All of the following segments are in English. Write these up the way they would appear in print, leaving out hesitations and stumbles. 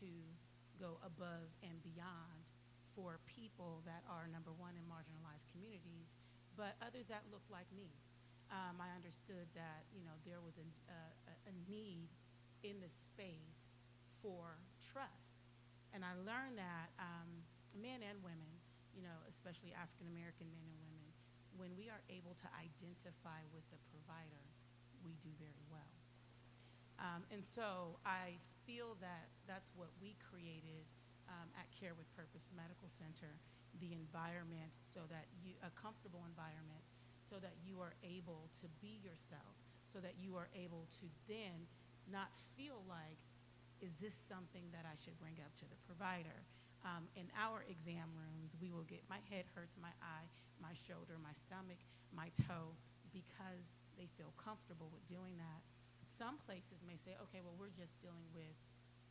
to go above and beyond for people that are, number one, in marginalized communities, but others that look like me. I understood that, there was a need in the space for trust. And I learned that men and women, especially African-American men and women, when we are able to identify with the provider, we do very well. And so I feel that that's what we created at Care with Purpose Medical Center, the environment so that a comfortable environment so that you are able to be yourself, so that you are able to then not feel like, is this something that I should bring up to the provider? In our exam rooms, we will get, my head hurts, my eye, my shoulder, my stomach, my toe, because they feel comfortable with doing that. Some places may say, okay, well, we're just dealing with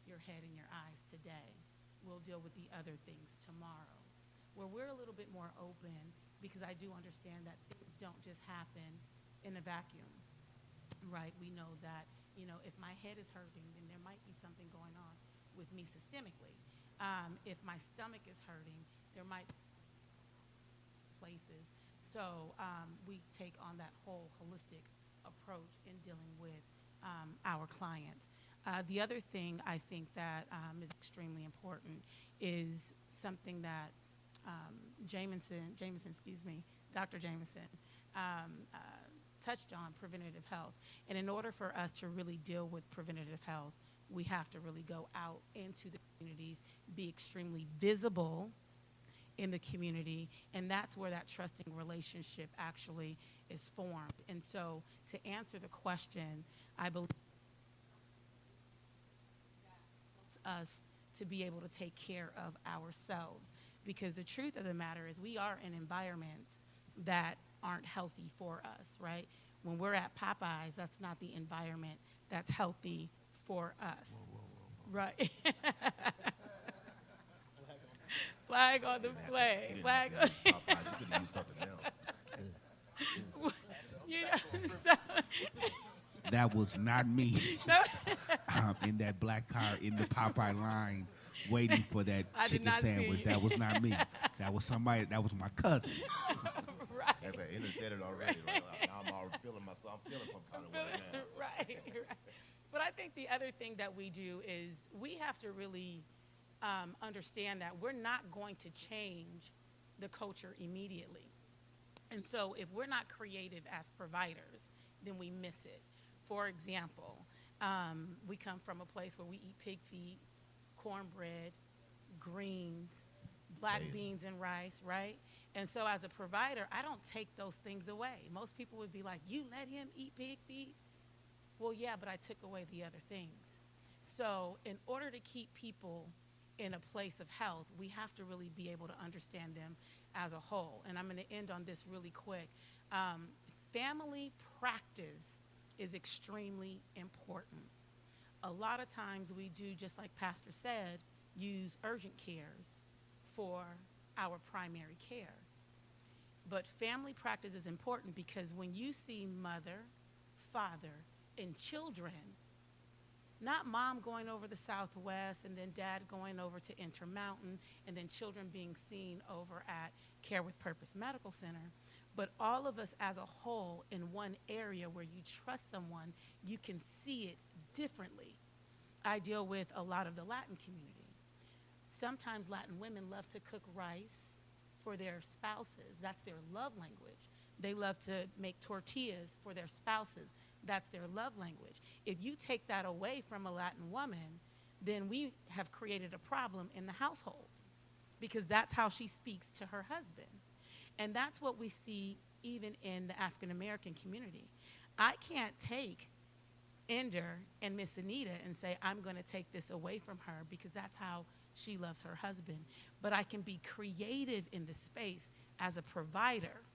your head and your eyes today. We'll deal with the other things tomorrow. Where we're a little bit more open, because I do understand that things don't just happen in a vacuum, right? We know that, if my head is hurting, then there might be something going on with me systemically. If my stomach is hurting, there might be places. So we take on that whole holistic approach in dealing with our clients. The other thing I think that is extremely important is something that Dr. Jameson touched on, preventative health. And in order for us to really deal with preventative health, we have to really go out into the communities, be extremely visible in the community, and that's where that trusting relationship actually is formed. And so to answer the question, I believe that helps us to be able to take care of ourselves, because the truth of the matter is we are in environments that aren't healthy for us, right? When we're at Popeyes, that's not the environment that's healthy for us. Whoa. Right. Flag on the play. Flag on You could use something else. so, That was not me. In that black car in the Popeye line waiting for that chicken sandwich. That was not me. That was somebody. That was my cousin. Right. That's an inner said it already. Right? Now I'm already feeling myself. I'm feeling some kind of way now. Right. But I think the other thing that we do is we have to really understand that we're not going to change the culture immediately. And so if we're not creative as providers, then we miss it. For example, we come from a place where we eat pig feet, cornbread, greens, black beans and rice, right? And so as a provider, I don't take those things away. Most people would be like, you let him eat pig feet? Well, yeah, but I took away the other things. So in order to keep people in a place of health, we have to really be able to understand them as a whole. And I'm going to end on this really quick. Family practice is extremely important. A lot of times we do, just like Pastor said, use urgent cares for our primary care. But family practice is important because when you see mother, father, and children, not mom going over the Southwest and then dad going over to Intermountain and then children being seen over at Care with Purpose Medical Center, but all of us as a whole in one area where you trust someone, you can see it differently. I deal with a lot of the Latin community. Sometimes Latin women love to cook rice for their spouses. That's their love language. They love to make tortillas for their spouses. That's their love language. If you take that away from a Latin woman, then we have created a problem in the household because that's how she speaks to her husband. And that's what we see even in the African American community. I can't take Ender and Miss Anita and say, I'm going to take this away from her because that's how she loves her husband. But I can be creative in the space as a provider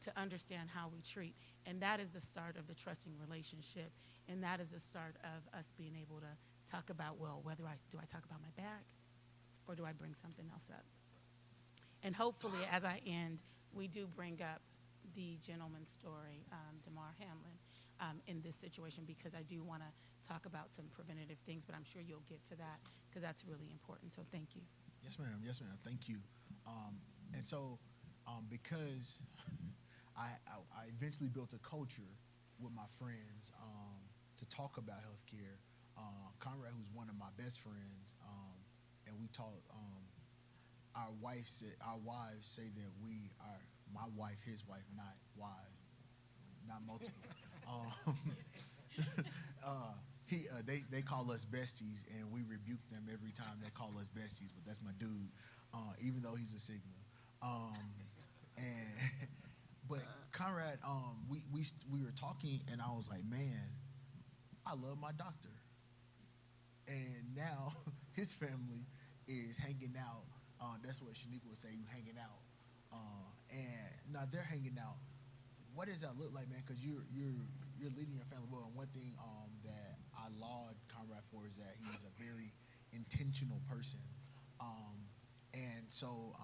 to understand how we treat. And that is the start of the trusting relationship. And that is the start of us being able to talk about, well, do I talk about my back or do I bring something else up? And hopefully, as I end, we do bring up the gentleman's story, DeMar Hamlin, in this situation, because I do want to talk about some preventative things, but I'm sure you'll get to that because that's really important. So thank you. Yes, ma'am. Yes, ma'am. Thank you. And so, because I eventually built a culture with my friends to talk about healthcare. Conrad, who's one of my best friends, and we taught our wives say that we are my wife, his wife, not wives, not multiple. They call us besties, and we rebuke them every time they call us besties. But that's my dude, even though he's a Sigma. But Conrad, we were talking, and I was like, man, I love my doctor. And now his family is hanging out. That's what Shaniqua would say, you hanging out. And now they're hanging out. What does that look like, man? Because you're leading your family well. And one thing that I laud Conrad for is that he's a very intentional person. And so,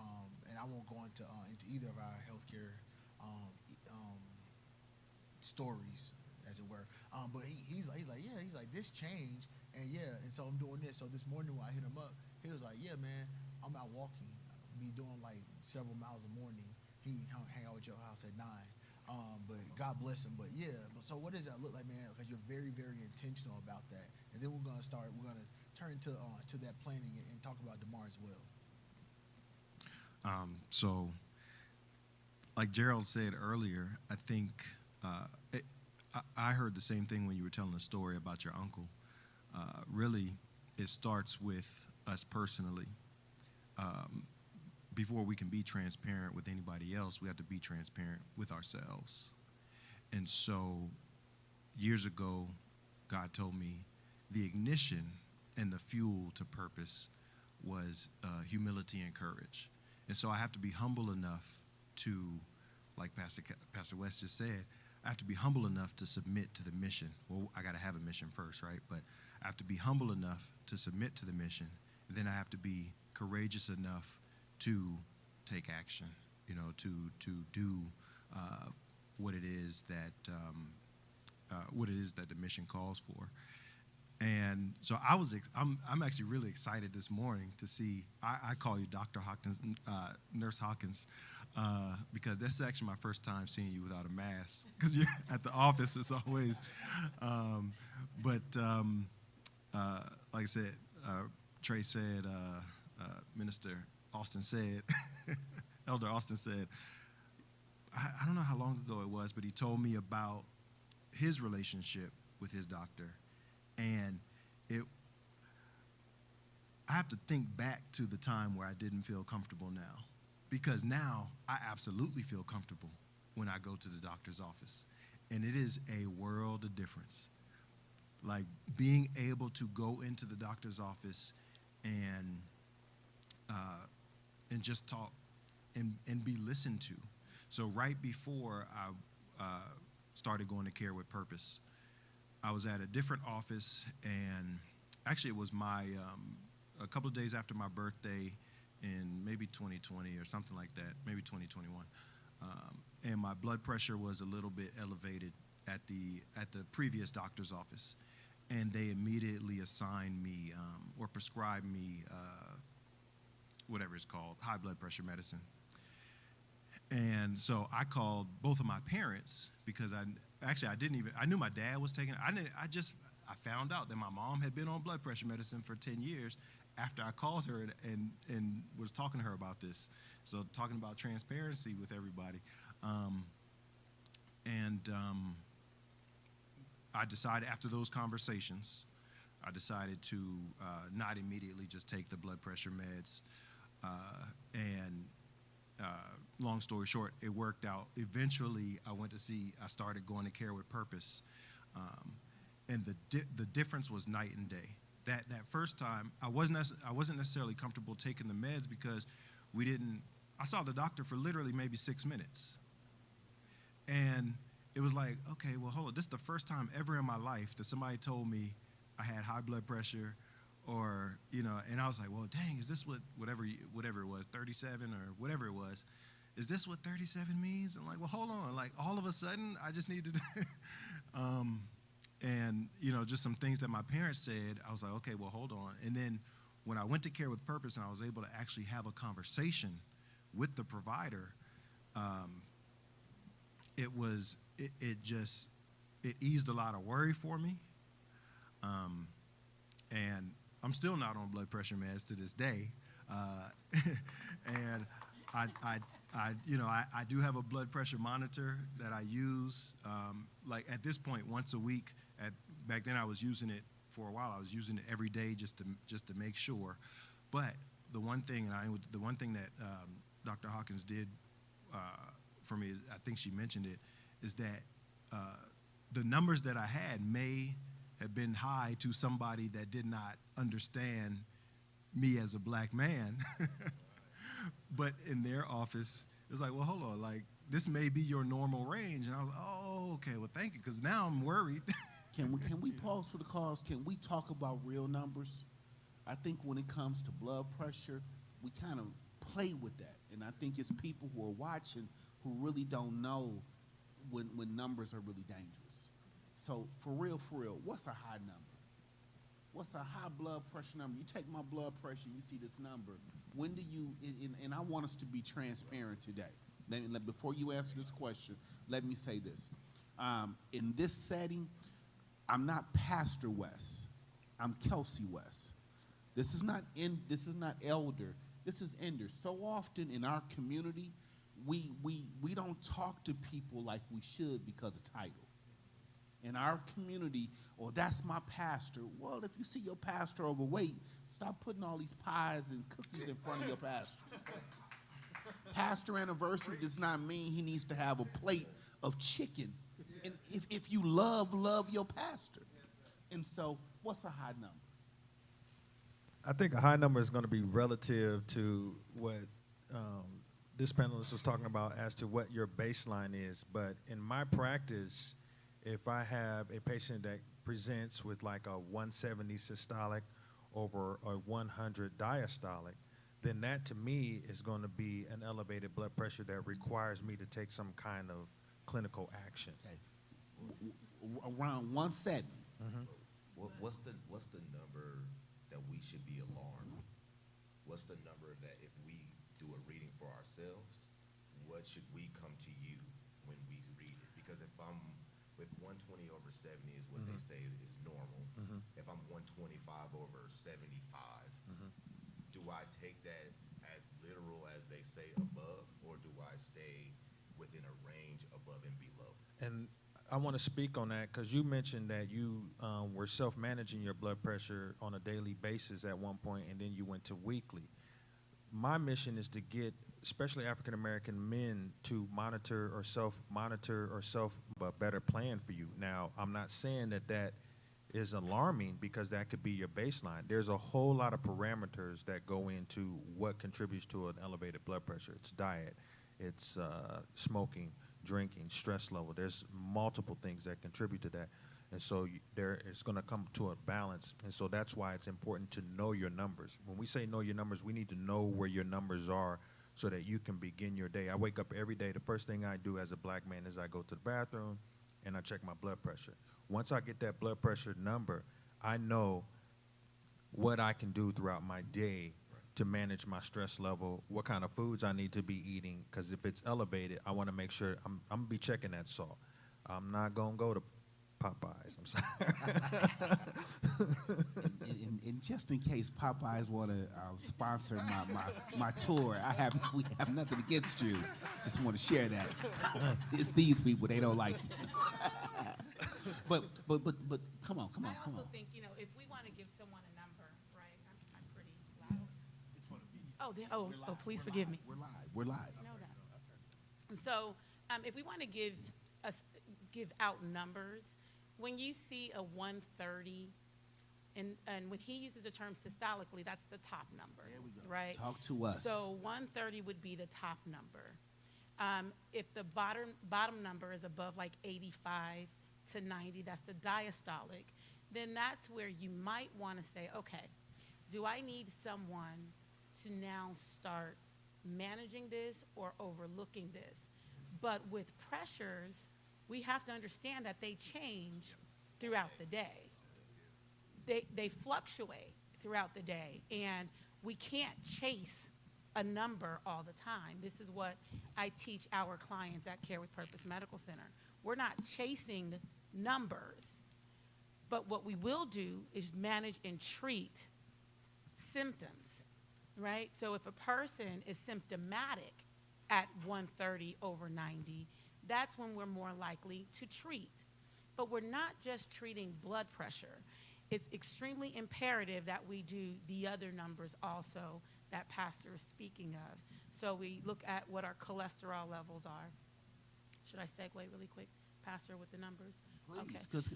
and I won't go into either of our healthcare stories, as it were. But he's like, yeah, he's like, this changed, and yeah, and so I'm doing this. So this morning when I hit him up, he was like, yeah, man, I'm out walking. Be doing like several miles a morning. He hang out with your house at 9. But God bless him. But yeah, so what does that look like, man? Because you're very, very intentional about that. And then we're gonna turn to that planning and talk about DeMar as well. So, like Gerald said earlier, I think I heard the same thing when you were telling the story about your uncle. Really, it starts with us personally. Before we can be transparent with anybody else, we have to be transparent with ourselves. And so, years ago, God told me the ignition and the fuel to purpose was humility and courage. And so I have to be humble enough to, like Pastor West just said, I have to be humble enough to submit to the mission. Well, I got to have a mission first, right? But I have to be humble enough to submit to the mission. And then I have to be courageous enough to take action, to do what it is that the mission calls for. And so I'm actually really excited this morning to see. I call you Dr. Hawkins, Nurse Hawkins, because that's actually my first time seeing you without a mask. Because you're at the office, it's always. Like I said, Trey said, Minister Austin said, Elder Austin said, I don't know how long ago it was, but he told me about his relationship with his doctor. And I have to think back to the time where I didn't feel comfortable now. Because now I absolutely feel comfortable when I go to the doctor's office. And it is a world of difference. Like being able to go into the doctor's office and just talk and be listened to. So right before I started going to Care with Purpose, I was at a different office, and actually it was a couple of days after my birthday in maybe 2020 or something like that, maybe 2021. And my blood pressure was a little bit elevated at the previous doctor's office. And they immediately assigned me or prescribed me whatever it's called, high blood pressure medicine. And so I called both of my parents because I knew my dad was taking it. I found out that my mom had been on blood pressure medicine for 10 years after I called her and was talking to her about this. So talking about transparency with everybody. I decided after those conversations, I decided to not immediately just take the blood pressure meds. Long story short, it worked out. Eventually, I started going to Care with Purpose. And the difference was night and day. That first time, I wasn't necessarily comfortable taking the meds because I saw the doctor for literally maybe 6 minutes. And it was like, okay, well, hold on. This is the first time ever in my life that somebody told me I had high blood pressure or, and I was like, well, dang, is this whatever it was, 37 or whatever it was, is this what 37 means? I'm like, well, hold on. Like, all of a sudden, I just needed And, just some things that my parents said, I was like, okay, well, hold on. And then when I went to Care with Purpose and I was able to actually have a conversation with the provider, it eased a lot of worry for me. And I'm still not on blood pressure meds to this day. And I do have a blood pressure monitor that I use, like at this point, once a week. Back then I was using it for a while. I was using it every day just to make sure. But the one thing, that Dr. Hawkins did for me, I think she mentioned it, is that the numbers that I had may have been high to somebody that did not understand me as a black man. But in their office, it's like, well, hold on, like, this may be your normal range. And I was like, oh, okay, well, thank you, because now I'm worried. Can we pause for the cause? Can we talk about real numbers? I think when it comes to blood pressure, we kind of play with that. And I think it's people who are watching who really don't know when numbers are really dangerous. So for real, what's a high number? What's a high blood pressure number? You take my blood pressure, you see this number. When do you, and I want us to be transparent today. Before you answer this question, let me say this. In this setting, I'm not Pastor West. I'm Kelcey West. This is not elder. This is Ender. So often in our community, we don't talk to people like we should because of title. In our community, that's my pastor. Well, if you see your pastor overweight, stop putting all these pies and cookies in front of your pastor. Pastor anniversary does not mean he needs to have a plate of chicken. And if you love your pastor. And so, what's a high number? I think a high number is going to be relative to what this panelist was talking about as to what your baseline is. But in my practice, if I have a patient that presents with like a 170 systolic over a 100 diastolic, then that to me is going to be an elevated blood pressure that requires me to take some kind of clinical action. Okay. Around 170. Mm-hmm. What's the number that we should be alarmed? What's the number that if we do a reading for ourselves, what should we come to you when we read it? Because if I'm with 120 over 70 is what they say is normal. Mm-hmm. If I'm 125 over 75, do I take that as literal as they say above, or do I stay within a range above and below? And I want to speak on that because you mentioned that you were self-managing your blood pressure on a daily basis at one point, and then you went to weekly. My mission is to get, especially African-American men, to monitor or self-monitor or a better plan for you. Now, I'm not saying that is alarming because that could be your baseline. There's a whole lot of parameters that go into what contributes to an elevated blood pressure. It's diet, it's smoking, drinking, stress level. There's multiple things that contribute to that. And so it's going to come to a balance. And so that's why it's important to know your numbers. When we say know your numbers, we need to know where your numbers are so that you can begin your day. I wake up every day. The first thing I do as a black man is I go to the bathroom and I check my blood pressure. Once I get that blood pressure number, I know what I can do throughout my day to manage my stress level, what kind of foods I need to be eating, because if it's elevated, I want to make sure I'm going to be checking that salt. I'm not going to go to Popeyes. I'm sorry. And just in case Popeyes want to sponsor my tour, we have nothing against you. Just want to share that. It's these people, they don't like it. But come on. I also think, if we want to give someone a number, right? I'm pretty loud. Please forgive me. We're live. No. And so, if we want to give out numbers, when you see a 130, and when he uses the term systolically, that's the top number. There we go. Right? Talk to us. So 130 would be the top number. If the bottom number is above like 85 to 90, that's the diastolic, then that's where you might want to say, okay, do I need someone to now start managing this or overlooking this? But with pressures, we have to understand that they change throughout the day. They fluctuate throughout the day, and we can't chase a number all the time. This is what I teach our clients at Care with Purpose Medical Center. We're not chasing numbers, but what we will do is manage and treat symptoms, right? So if a person is symptomatic at 130/90, that's when we're more likely to treat. But we're not just treating blood pressure. It's extremely imperative that we do the other numbers also that Pastor is speaking of. So we look at what our cholesterol levels are. Should I segue really quick, Pastor, with the numbers? Please, because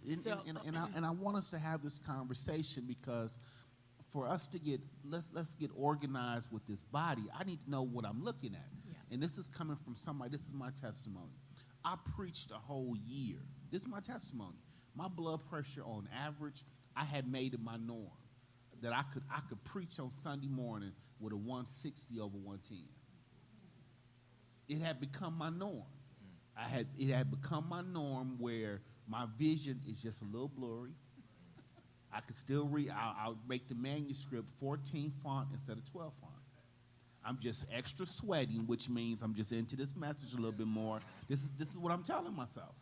I want us to have this conversation, because for us to get, let's get organized with this body, I need to know what I'm looking at. Yeah. And this is coming from somebody, this is my testimony. I preached a whole year. This is my testimony. My blood pressure on average, I had made it my norm that I could preach on Sunday morning with a 160 over 110. It had become my norm. It had become my norm where my vision is just a little blurry. I could still read. I'll make the manuscript 14 font instead of 12 font. I'm just extra sweating, which means I'm just into this message a little bit more. This is what I'm telling myself.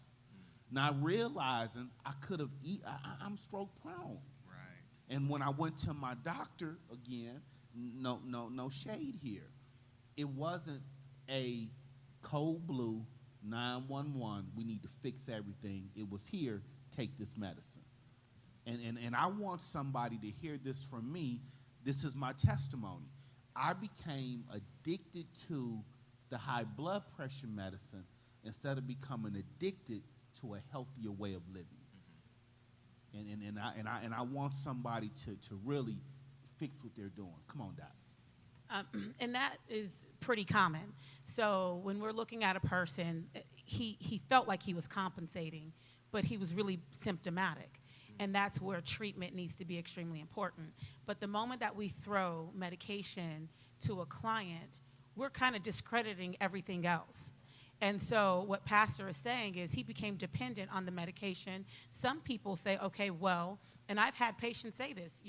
Not realizing I could have I'm stroke prone. Right. And when I went to my doctor again, no shade here. It wasn't a cold blue 911. We need to fix everything. It was here. Take this medicine. And I want somebody to hear this from me. This is my testimony. I became addicted to the high blood pressure medicine instead of becoming addicted to a healthier way of living. And I want somebody to really fix what they're doing. Come on, Doc. And that is pretty common. So when we're looking at a person, he felt like he was compensating, but he was really symptomatic. And that's where treatment needs to be extremely important. But the moment that we throw medication to a client, we're kind of discrediting everything else. And so what Pastor is saying is he became dependent on the medication. Some people say, okay, well, and I've had patients say this,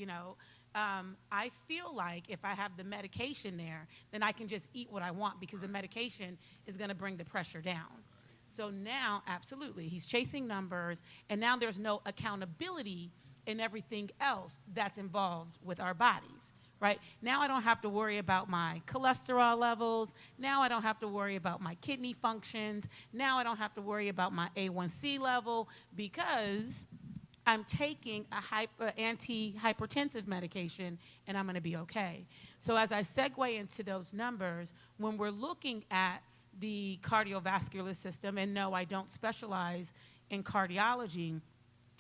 I feel like if I have the medication there, then I can just eat what I want because the medication is going to bring the pressure down. So now, absolutely, he's chasing numbers, and now there's no accountability in everything else that's involved with our bodies, right? Now I don't have to worry about my cholesterol levels. Now I don't have to worry about my kidney functions. Now I don't have to worry about my A1C level because I'm taking a anti-hypertensive medication, and I'm going to be okay. So as I segue into those numbers, when we're looking at the cardiovascular system, and no, I don't specialize in cardiology.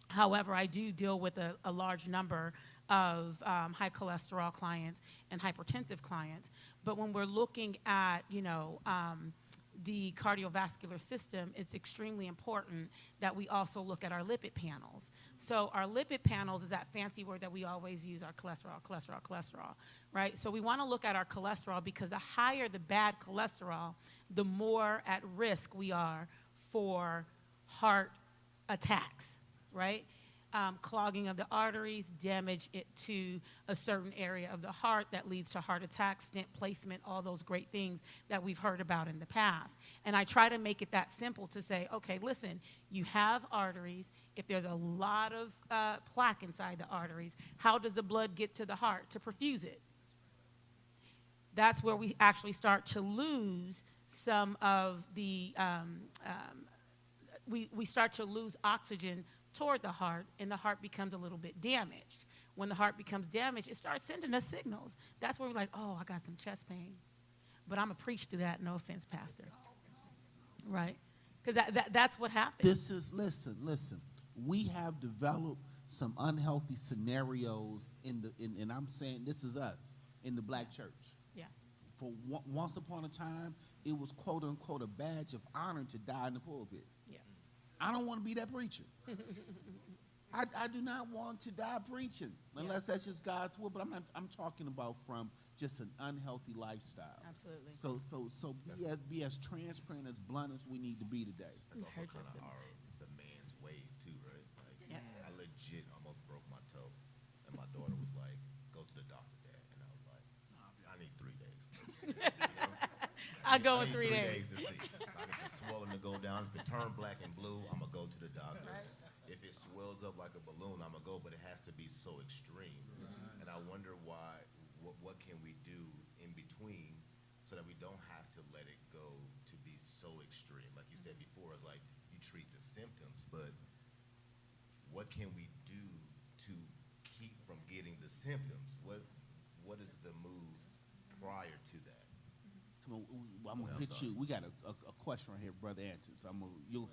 However, I do deal with a large number of high cholesterol clients and hypertensive clients. But when we're looking at, the cardiovascular system, it's extremely important that we also look at our lipid panels. So our lipid panels is that fancy word that we always use, our cholesterol, right? So we want to look at our cholesterol because the higher the bad cholesterol, the more at risk we are for heart attacks, right? Clogging of the arteries, damage to a certain area of the heart that leads to heart attacks, stent placement, all those great things that we've heard about in the past. And I try to make it that simple to say, okay, listen, you have arteries. If there's a lot of plaque inside the arteries, how does the blood get to the heart to perfuse it? That's where we actually start to lose some of the, we start to lose oxygen toward the heart, and the heart becomes a little bit damaged. When the heart becomes damaged, it starts sending us signals. That's where we're like, oh, I got some chest pain. But I'm going to preach to that, no offense, Pastor. Right? Because that's what happens. Listen. We have developed some unhealthy scenarios and I'm saying this is us, in the black church. Yeah. For once upon a time, it was quote unquote a badge of honor to die in the pulpit. Yeah. I don't want to be that preacher. I do not want to die preaching unless that's just God's will. But I'm talking about from just an unhealthy lifestyle. Absolutely. So be as transparent, as blunt as we need to be today. That's also kind of the man's way too, right? Like, yeah. I I'll go I in need 3 3 days. days to see. Like if it's swollen to go down, if it turn black and blue, I'm gonna go to the doctor. If it swells up like a balloon, I'm gonna go, but it has to be so extreme. And I wonder why. What can we do in between so that we don't have to let it go to be so extreme? Like you said before, it's like you treat the symptoms, but what can we do to keep from getting the symptoms? What is the move prior to that? Come on, I'm gonna hit you. We got a question right here, Brother Anton. So you'll.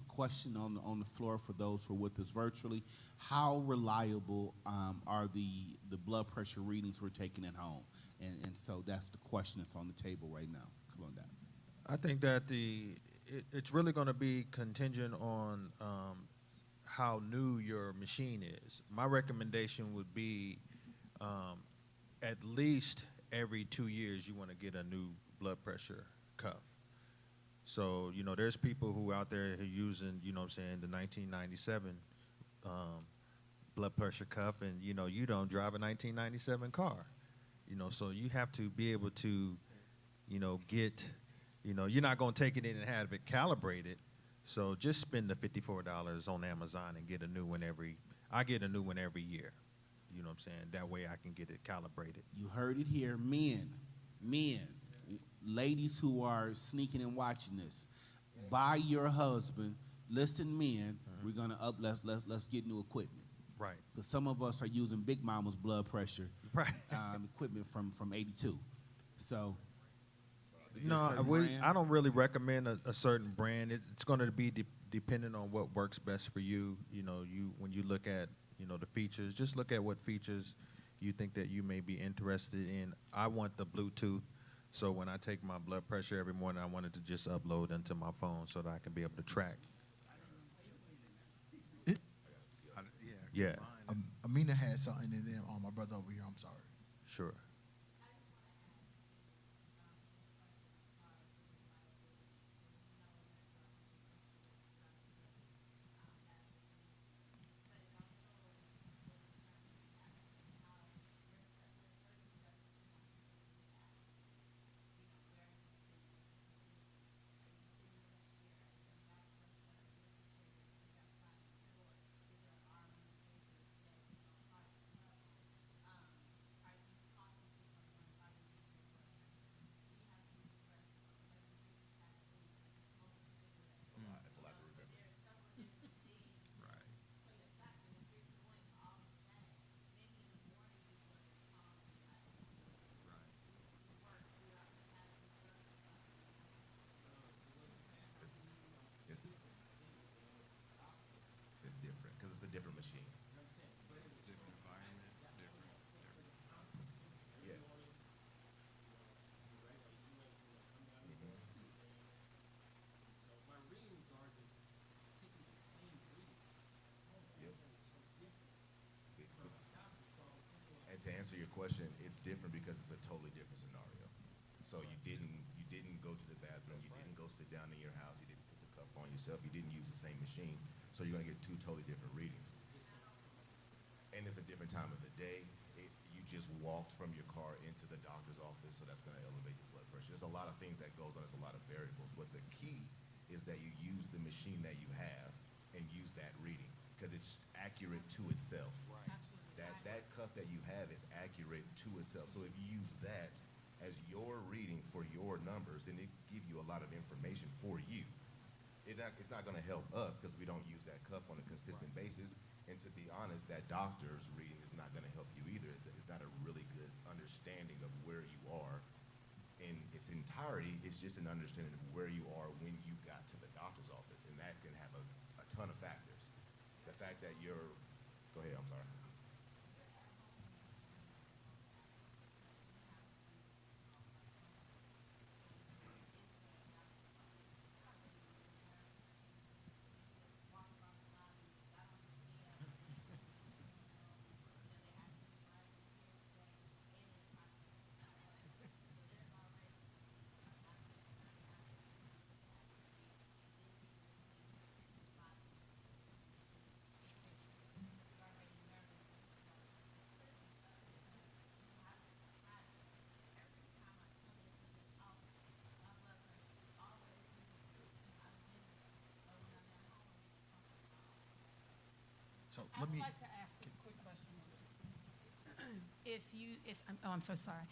Question on the floor for those who are with us virtually. How reliable are the blood pressure readings we're taking at home? And so that's the question that's on the table right now. Come on down. I think that it's really going to be contingent on how new your machine is. My recommendation would be at least every 2 years you want to get a new blood pressure cuff. So, you know, there's people who out there who are using, you know what I'm saying, the 1997 blood pressure cuff, and, you know, you don't drive a 1997 car. You know, so you have to be able to, you know, get, you know, you're not going to take it in and have it calibrated. So just spend the $54 on Amazon and get a new one I get a new one every year. You know what I'm saying? That way I can get it calibrated. You heard it here, men, ladies who are sneaking and watching this, buy your husband. Listen, men, we're gonna let's get new equipment. Right. Because some of us are using Big Mama's blood pressure equipment from '82. So. No, I don't really recommend a certain brand. It's going to be dependent on what works best for you. You know, when you look at, you know, the features, just look at what features you think that you may be interested in. I want the Bluetooth, so when I take my blood pressure every morning, I want it to just upload into my phone so that I can be able to track. Yeah. Amina had something, and then my brother over here. I'm sorry. Sure. Different machine. Different environment, different. Yeah. And to answer your question, it's different because it's a totally different scenario. So you didn't go to the bathroom, you didn't go sit down in your house, you didn't put the cuff on yourself, you didn't use the same machine. So you're gonna get two totally different readings. And it's a different time of the day. You just walked from your car into the doctor's office, so that's gonna elevate your blood pressure. There's a lot of things that goes on, there's a lot of variables, but the key is that you use the machine that you have and use that reading, because it's accurate to itself. Right. That cuff that you have is accurate to itself. So if you use that as your reading for your numbers, then it gives you a lot of information for you. It's not it's not going to help us because we don't use that cup on a consistent basis. And to be honest, that doctor's reading is not going to help you either. It's not a really good understanding of where you are in its entirety. It's just an understanding of where you are when you got to the doctor's office, and that can have a ton of factors. The fact that you're, go ahead, I'm sorry. So I let would me. like to ask this quick question. I'm so sorry.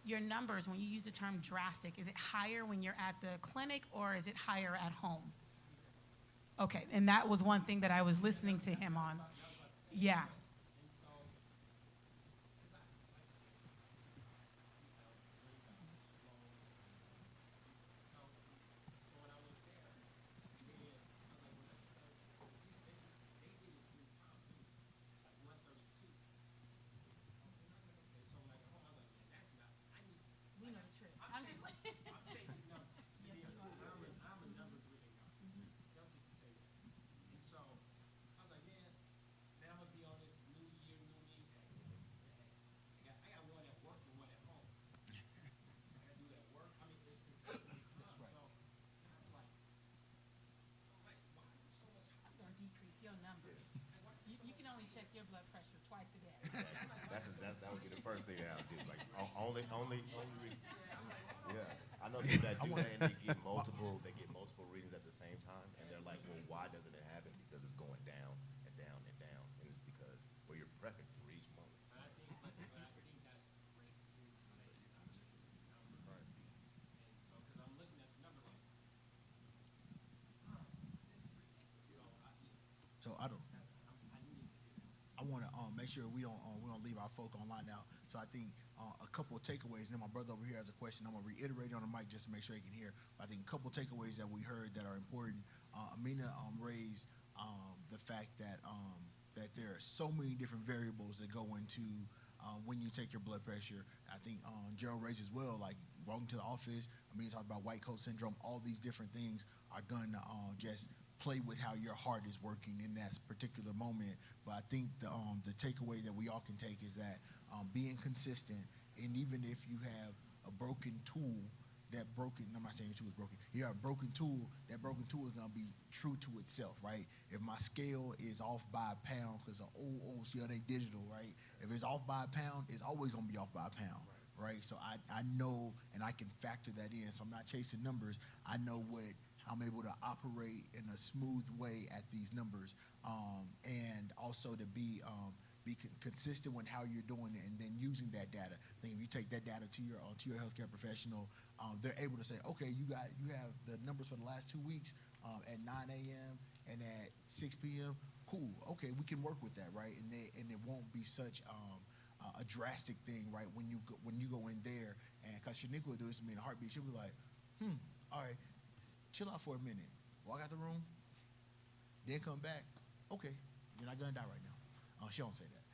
Your numbers, when you use the term drastic, is it higher when you're at the clinic or is it higher at home? Okay, and that was one thing that I was listening to him on. Yeah. We know the trick. I'm just like, I'm gonna decrease your numbers. You can only check your blood pressure twice a day. That would be the first thing that I would do. Like only. Yeah, I know people that do that and they get multiple readings at the same time, and they're like, well, why doesn't it happen? Because it's going down and down and down, and it's because well, you're prepping for each moment. So I don't. I want to make sure we don't leave our folk online out. So I think a couple of takeaways. And then my brother over here has a question. I'm gonna reiterate on the mic just to make sure he can hear. But I think a couple of takeaways that we heard that are important. Amina raised the fact that that there are so many different variables that go into when you take your blood pressure. I think Gerald raised as well, like walking to the office. Amina talked about white coat syndrome. All these different things are gonna just play with how your heart is working in that particular moment. But I think the takeaway that we all can take is that being consistent, and even if you have a broken tool, I'm not saying your tool is broken. You have a broken tool, that broken tool is gonna be true to itself, right? If my scale is off by a pound, because the old scale ain't digital, right? If it's off by a pound, it's always gonna be off by a pound, right? So I know, and I can factor that in. So I'm not chasing numbers. I know what I'm able to operate in a smooth way at these numbers, and also to be consistent with how you're doing it, and then using that data. I think if you take that data to your healthcare professional, they're able to say, okay, you have the numbers for the last 2 weeks at 9 a.m. and at 6 p.m. Cool. Okay, we can work with that, right? And it won't be such a drastic thing, right? When you go in there, and because Shaniqua will do this to me in a heartbeat, she'll be like, all right. Chill out for a minute. Walk out the room. Then come back. Okay, you're not gonna die right now. She don't say that.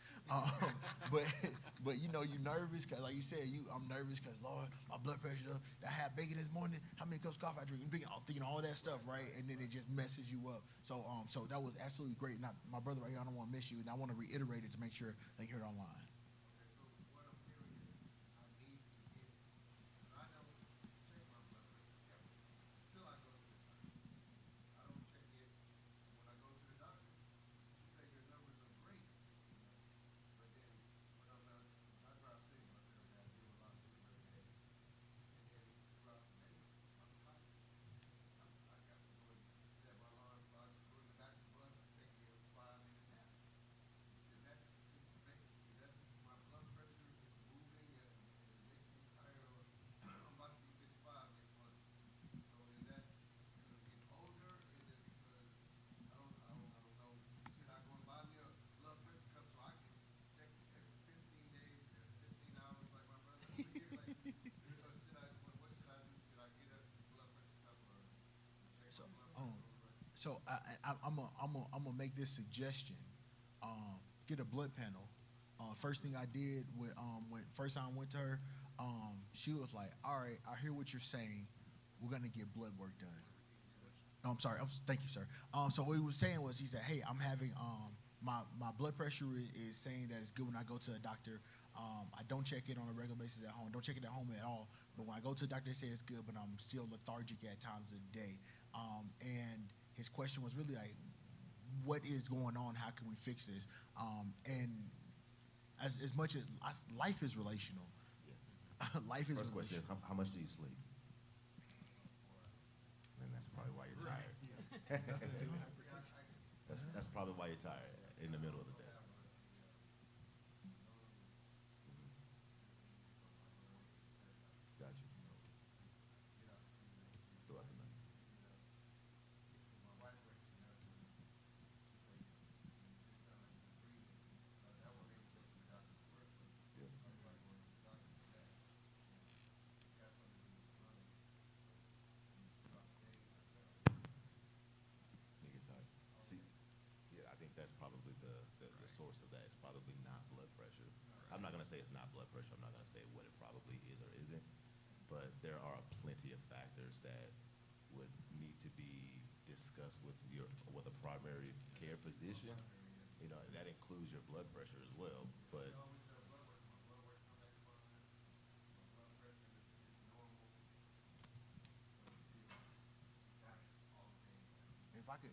But you know you're nervous because, like you said, I'm nervous because Lord, my blood pressure. I had bacon this morning. How many cups of coffee I drink? I'm thinking all that stuff, right? And then it just messes you up. So that was absolutely great. Now, my brother right here, I don't want to miss you, and I want to reiterate it to make sure they hear it online. So I'm gonna make this suggestion. Get a blood panel. First thing I did when first time I went to her, she was like, "All right, I hear what you're saying. We're gonna get blood work done." I'm sorry. Thank you, sir. So what he was saying was, he said, "Hey, I'm having my blood pressure is saying that it's good when I go to a doctor. I don't check it on a regular basis at home. Don't check it at home at all. But when I go to the doctor, they say it's good, but I'm still lethargic at times of the day." And his question was really like, "What is going on? How can we fix this?" And as much as life is relational, life is First relational. question is, how much do you sleep? And that's probably why you're tired. That's probably why you're tired in the middle of the day. Gotcha. Throughout the night. You get tired. See, yeah, I think that's probably the source of that. It's probably not blood pressure. I'm not gonna say it's not blood pressure. I'm not gonna say what it probably is or isn't, but there are plenty of factors that would need to be discussed with a primary care physician. You know, that includes your blood pressure as well. But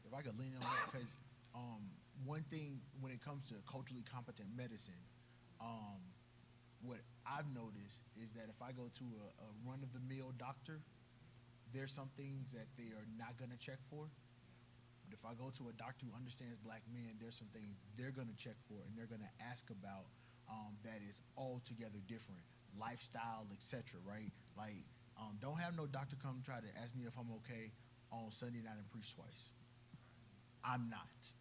If I could lean on that, because one thing when it comes to culturally competent medicine, what I've noticed is that if I go to a run-of-the-mill doctor, there's some things that they are not going to check for. But if I go to a doctor who understands black men, there's some things they're going to check for and they're going to ask about that is altogether different, lifestyle, etc. Right? Like, don't have no doctor come try to ask me if I'm okay on Sunday night and preach twice. I'm not.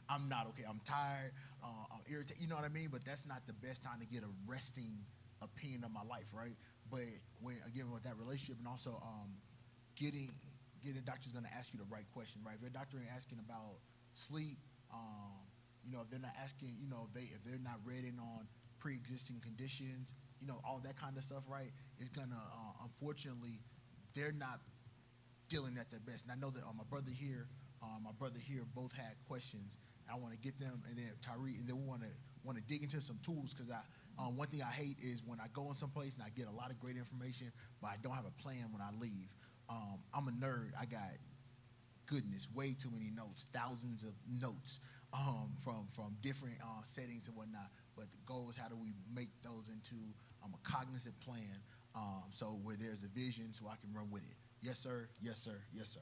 I'm not okay. I'm tired. I'm irritated. You know what I mean? But that's not the best time to get a resting opinion of my life, right? But when again with that relationship and also getting a doctor's going to ask you the right question, right? If your doctor ain't asking about sleep, you know, if they're not asking, you know, if they're not reading on pre-existing conditions, you know, all that kind of stuff, right? It's gonna unfortunately they're not dealing at their best. And I know that my brother here both had questions. I want to get them, and then Tyree, and then we want to dig into some tools, because one thing I hate is when I go in some place and I get a lot of great information, but I don't have a plan when I leave. I'm a nerd. I got way too many notes, thousands of notes from different settings and whatnot. But the goal is how do we make those into a cognizant plan, so where there's a vision, so I can run with it. Yes, sir. Yes, sir. Yes, sir.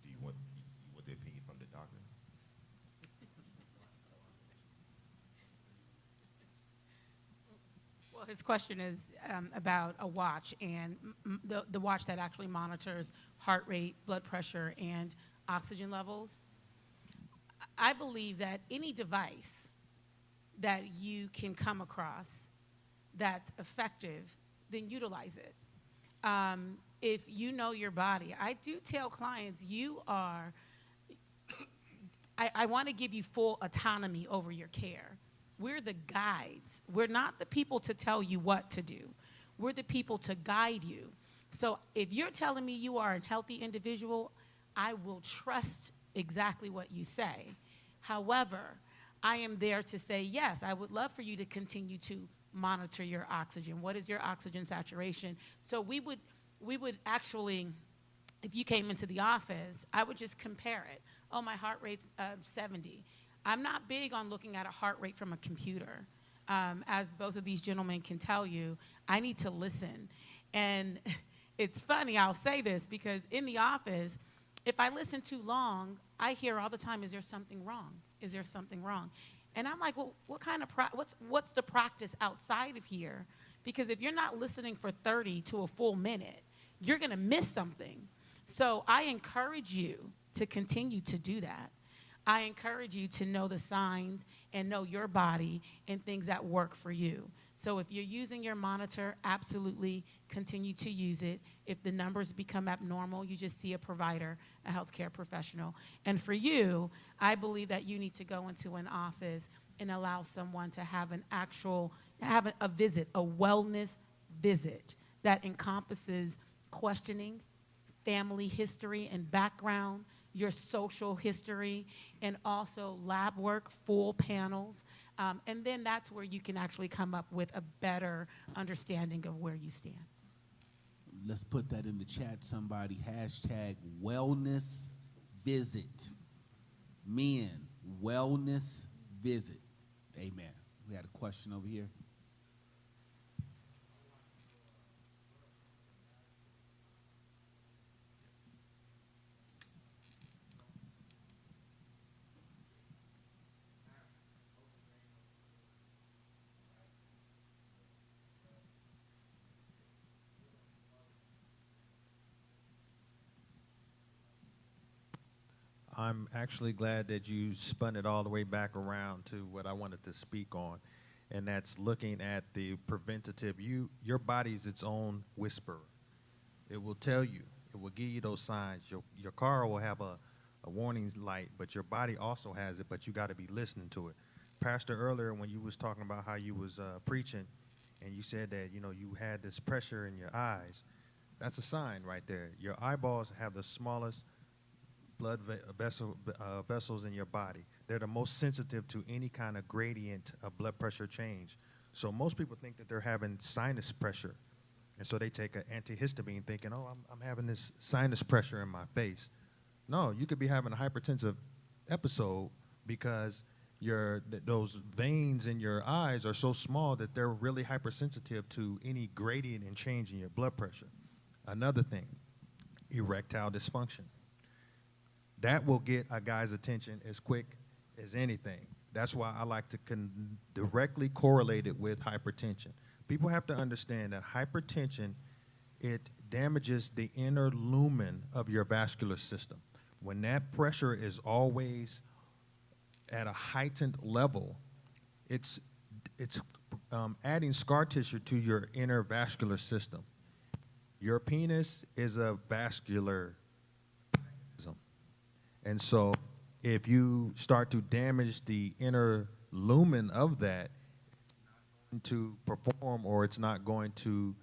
do you want the opinion from the doctor? Well, his question is about a watch, and the watch that actually monitors heart rate, blood pressure, and oxygen levels. I believe that any device that you can come across that's effective, then utilize it. If you know your body, I do tell clients, I want to give you full autonomy over your care. We're the guides. We're not the people to tell you what to do. We're the people to guide you. So if you're telling me you are a healthy individual, I will trust exactly what you say. However, I am there to say, yes, I would love for you to continue to monitor your oxygen. What is your oxygen saturation? So we would actually, if you came into the office, I would just compare it. Oh, my heart rate's 70. I'm not big on looking at a heart rate from a computer. As both of these gentlemen can tell you, I need to listen. And it's funny, I'll say this, because in the office, if I listen too long, I hear all the time, is there something wrong? Is there something wrong? And I'm like, well, what's the practice outside of here? Because if you're not listening for 30 to a full minute, you're going to miss something. So I encourage you to continue to do that. I encourage you to know the signs and know your body and things that work for you. So if you're using your monitor, absolutely continue to use it. If the numbers become abnormal, you just see a provider, a healthcare professional. And for you, I believe that you need to go into an office and allow someone to have a visit, a wellness visit that encompasses questioning, family history and background, your social history, and also lab work, full panels. And then that's where you can actually come up with a better understanding of where you stand. Let's put that in the chat, somebody. Hashtag wellness visit. Men, wellness visit. Amen. We had a question over here. I'm actually glad that you spun it all the way back around to what I wanted to speak on, and that's looking at the preventative. Your body's its own whisperer. It will tell you. It will give you those signs. Your car will have a warning light, but your body also has it, but you got to be listening to it. Pastor, earlier when you was talking about how you was preaching, and you said that, you had this pressure in your eyes, that's a sign right there. Your eyeballs have the smallest blood vessels in your body. They're the most sensitive to any kind of gradient of blood pressure change. So most people think that they're having sinus pressure. And so they take an antihistamine thinking, oh, I'm having this sinus pressure in my face. No, you could be having a hypertensive episode because those veins in your eyes are so small that they're really hypersensitive to any gradient and change in your blood pressure. Another thing, erectile dysfunction. That will get a guy's attention as quick as anything. That's why I like to directly correlate it with hypertension. People have to understand that hypertension, it damages the inner lumen of your vascular system. When that pressure is always at a heightened level, it's adding scar tissue to your inner vascular system. Your penis is a vascular mechanism. And so if you start to damage the inner lumen of that, it's not going to perform, or it's not going to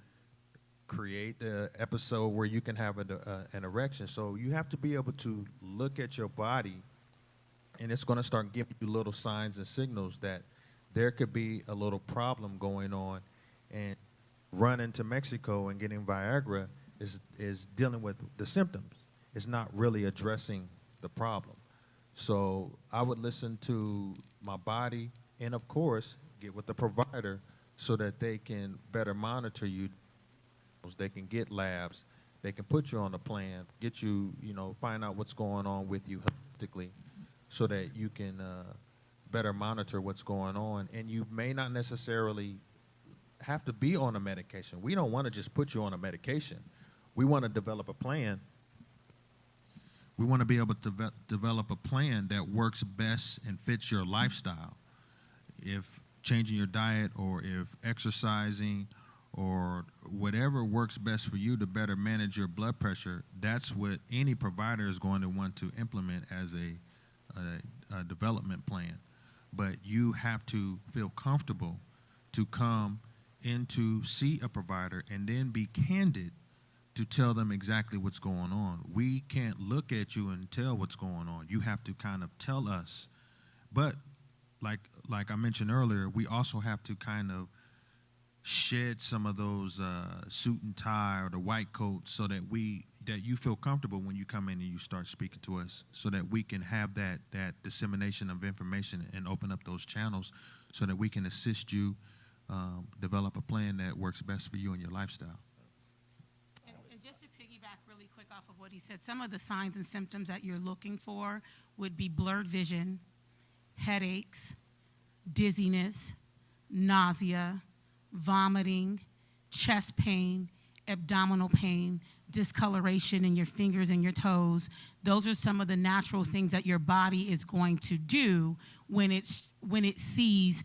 create the episode where you can have an erection. So you have to be able to look at your body, and it's going to start giving you little signs and signals that there could be a little problem going on. And running to Mexico and getting Viagra is dealing with the symptoms. It's not really addressing the problem. So I would listen to my body and, of course, get with the provider so that they can better monitor you. They can get labs. They can put you on a plan, get you, find out what's going on with you holistically so that you can better monitor what's going on. And you may not necessarily have to be on a medication. We don't want to just put you on a medication. We want to develop a plan. We want to be able to develop a plan that works best and fits your lifestyle. If changing your diet or if exercising or whatever works best for you to better manage your blood pressure, that's what any provider is going to want to implement as a development plan. But you have to feel comfortable to come in to see a provider and then be candid to tell them exactly what's going on. We can't look at you and tell what's going on. You have to kind of tell us. But like I mentioned earlier, we also have to kind of shed some of those suit and tie or the white coat so that you feel comfortable when you come in and you start speaking to us, so that we can have that dissemination of information and open up those channels so that we can assist you develop a plan that works best for you and your lifestyle. And just to piggyback really quick off of what he said, some of the signs and symptoms that you're looking for would be blurred vision, headaches, dizziness, nausea, vomiting, chest pain, abdominal pain, discoloration in your fingers and your toes. Those are some of the natural things that your body is going to do when it sees,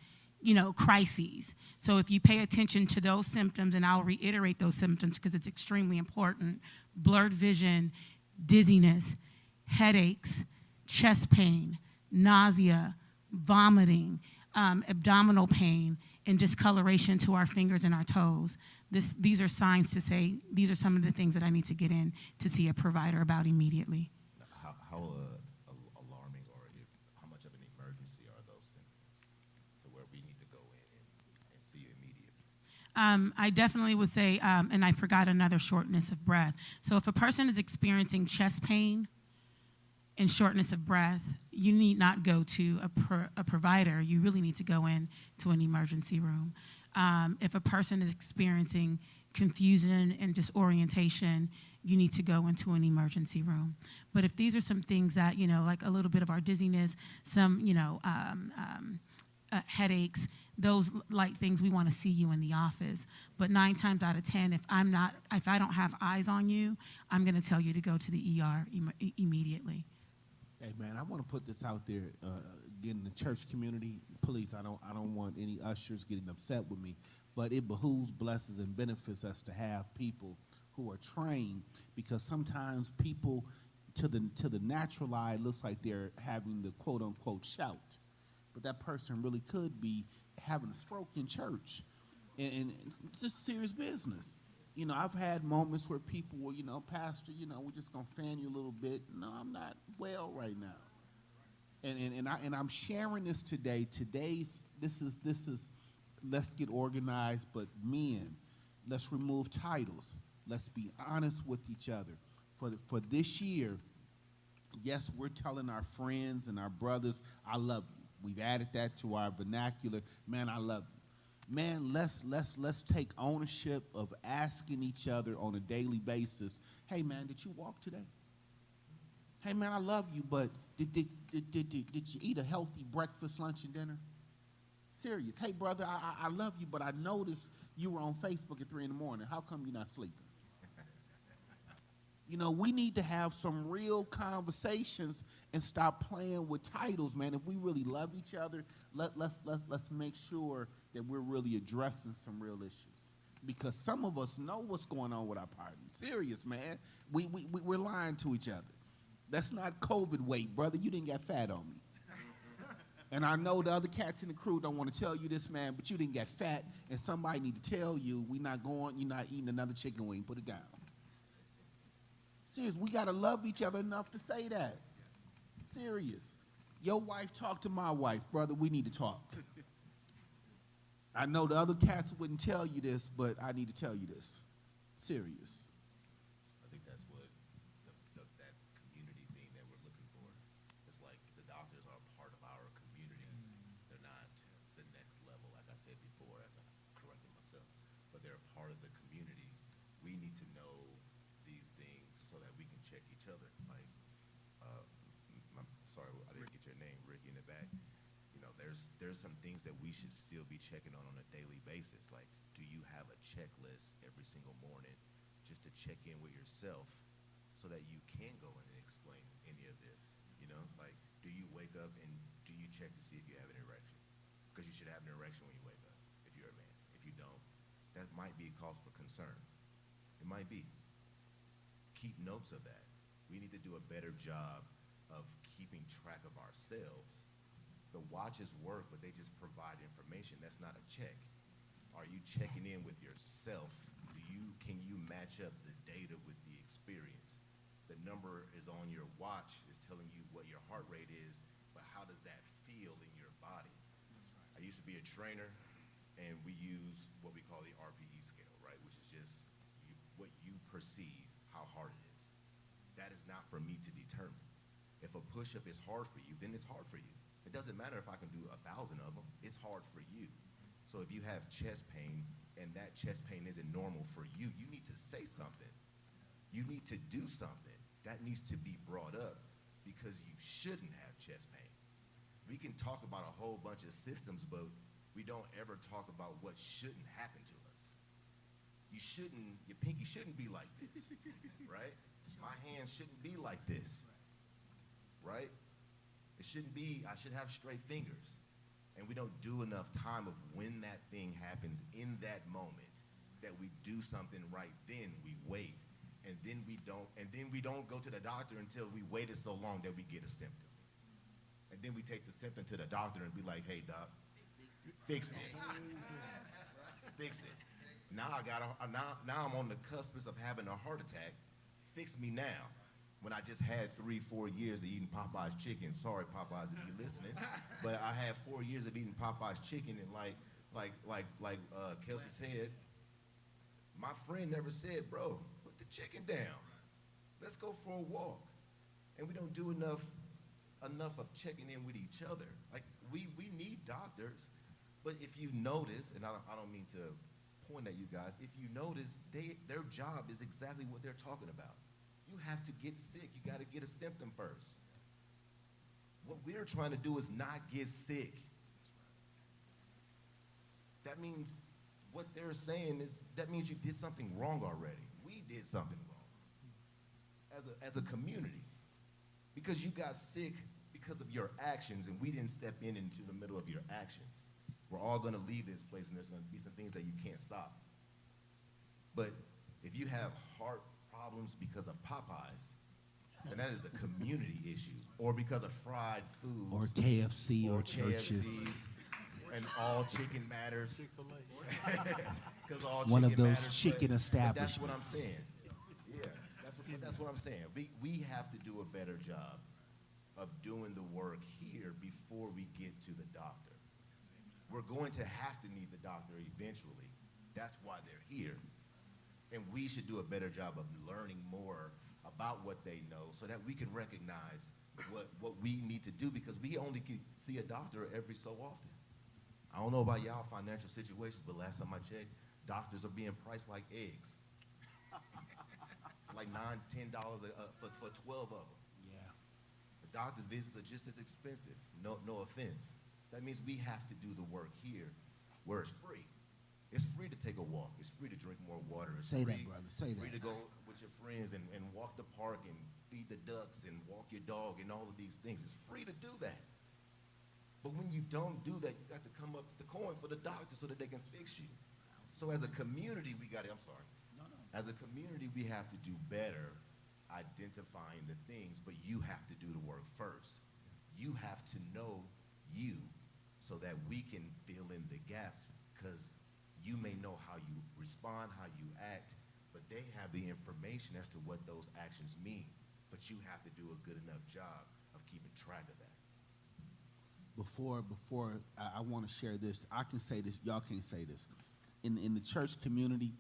crises. So if you pay attention to those symptoms, and I'll reiterate those symptoms because it's extremely important: blurred vision, dizziness, headaches, chest pain, nausea, vomiting, abdominal pain, and discoloration to our fingers and our toes. These are signs to say, these are some of the things that I need to get in to see a provider about immediately. How alarming, or how much of an emergency are those symptoms to where we need to go in and see you immediately? I definitely would say, and I forgot another, shortness of breath. So if a person is experiencing chest pain and shortness of breath, you need not go to a provider. You really need to go in to an emergency room. If a person is experiencing confusion and disorientation, you need to go into an emergency room. But if these are some things that, like a little bit of our dizziness, some, headaches, those light things, we want to see you in the office. But 9 times out of 10, if I don't have eyes on you, I'm going to tell you to go to the ER immediately. Hey man, I want to put this out there. Again, the church community, please, I don't want any ushers getting upset with me, but it behooves, blesses, and benefits us to have people who are trained, because sometimes people, to the natural eye, looks like they're having the quote unquote shout, but that person really could be having a stroke in church, and it's just serious business. I've had moments where people were, Pastor, we're just gonna fan you a little bit. No, I'm not well right now. And I'm sharing this today. This is let's get organized, but men, let's remove titles. Let's be honest with each other. For this year, yes, we're telling our friends and our brothers, I love you. We've added that to our vernacular. Man, I love you. Man, let's take ownership of asking each other on a daily basis, hey man, did you walk today? Hey man, I love you, but did you eat a healthy breakfast, lunch, and dinner? Serious. Hey brother, I love you, but I noticed you were on Facebook at 3 in the morning. How come you're not sleeping? We need to have some real conversations and stop playing with titles, man. If we really love each other, let's make sure that we're really addressing some real issues. Because some of us know what's going on with our partners. Serious, man. We're lying to each other. That's not COVID weight, brother. You didn't get fat on me. And I know the other cats in the crew don't want to tell you this, man, but you didn't get fat, and somebody need to tell you you're not eating another chicken wing. Put it down. Serious, we got to love each other enough to say that. Serious. Your wife talked to my wife, brother, we need to talk. I know the other cats wouldn't tell you this, but I need to tell you this. Serious. I think that's what that community thing that we're looking for. It's like the doctors are part of our community. They're not the next level, like I said before, as I corrected myself, but they're a part of the community. We need to know these things so that we can check each other. Like, I'm sorry, I didn't get your name, Ricky, in the back. There's some things that we should still be checking on a daily basis. Like, do you have a checklist every single morning just to check in with yourself so that you can go in and explain any of this? Like, do you wake up and do you check to see if you have an erection? Because you should have an erection when you wake up, if you're a man. If you don't, that might be a cause for concern. It might be. Keep notes of that. We need to do a better job of keeping track of ourselves. The watches work, but they just provide information. That's not a check. Are you checking in with yourself? Can you match up the data with the experience? The number is on your watch, is telling you what your heart rate is, but how does that feel in your body? I used to be a trainer, and we use what we call the RPE scale, right? Which is just what you perceive, how hard it is. That is not for me to determine. If a push-up is hard for you, then it's hard for you. It doesn't matter if I can do 1,000 of them. It's hard for you. So if you have chest pain and that chest pain isn't normal for you, you need to say something. You need to do something. That needs to be brought up because you shouldn't have chest pain. We can talk about a whole bunch of systems, but we don't ever talk about what shouldn't happen to us. Your pinky shouldn't be like this, right? My hand shouldn't be like this, right? It shouldn't be, I should have straight fingers. And we don't do enough time of when that thing happens in that moment that we do something right then. We wait, and then we don't go to the doctor until we waited so long that we get a symptom. And then we take the symptom to the doctor and be like, hey, doc, fix this. Fix it. Now I'm on the cusp of having a heart attack. Fix me now. When I just had 3-4 years of eating Popeye's chicken. Sorry, Popeyes, if you're listening. But I had 4 years of eating Popeye's chicken, and like Kelcey said, my friend never said, bro, put the chicken down. Let's go for a walk. And we don't do enough of checking in with each other. Like, we need doctors, but if you notice, and I don't mean to point at you guys, if you notice, their job is exactly what they're talking about. You have to get sick. You got to get a symptom first. What we're trying to do is not get sick. That means what they're saying is, that means you did something wrong already. We did something wrong as a community, because you got sick because of your actions, and we didn't step into the middle of your actions. We're all going to leave this place, and there's going to be some things that you can't stop. But if you have heart problems because of Popeyes, and that is a community issue, or because of fried foods, or KFC, or KFC, churches, and all chicken matters. Because all one chicken of those matters, chicken establishments. That's what I'm saying. Yeah, that's what I'm saying. We have to do a better job of doing the work here before we get to the doctor. We're going to have to need the doctor eventually. That's why they're here. And we should do a better job of learning more about what they know so that we can recognize what we need to do, because we only can see a doctor every so often. I don't know about y'all financial situations, but last time I checked, doctors are being priced like eggs. Like $9, $10 for 12 of them. Yeah. The doctor's visits are just as expensive. No offense. That means we have to do the work here where it's free. It's free to take a walk. It's free to drink more water. It's Say free, that, brother. Say free that. to go with your friends and walk the park and feed the ducks and walk your dog and all of these things. It's free to do that. But when you don't do that, you got to come up with the coin for the doctor so that they can fix you. So as a community, as a community, we have to do better identifying the things, but you have to do the work first. You have to know you so that we can fill in the gaps, because you may know how you respond, how you act, but they have the information as to what those actions mean. But you have to do a good enough job of keeping track of that. Before I want to share this, I can say this, y'all can't say this. In the church community,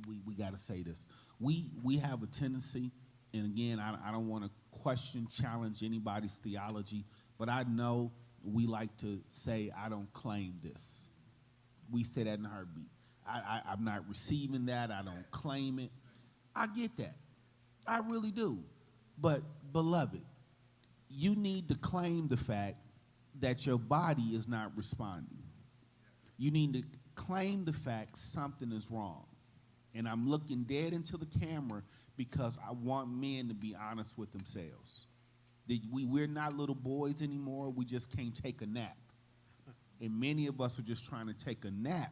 we got to say this. We have a tendency, and again, I don't want to question, challenge anybody's theology, but I know we like to say, I don't claim this. We say that in a heartbeat. I'm not receiving that. I don't claim it. I get that. I really do. But, beloved, you need to claim the fact that your body is not responding. You need to claim the fact something is wrong. And I'm looking dead into the camera because I want men to be honest with themselves. We're not little boys anymore. We just can't take a nap. And many of us are just trying to take a nap,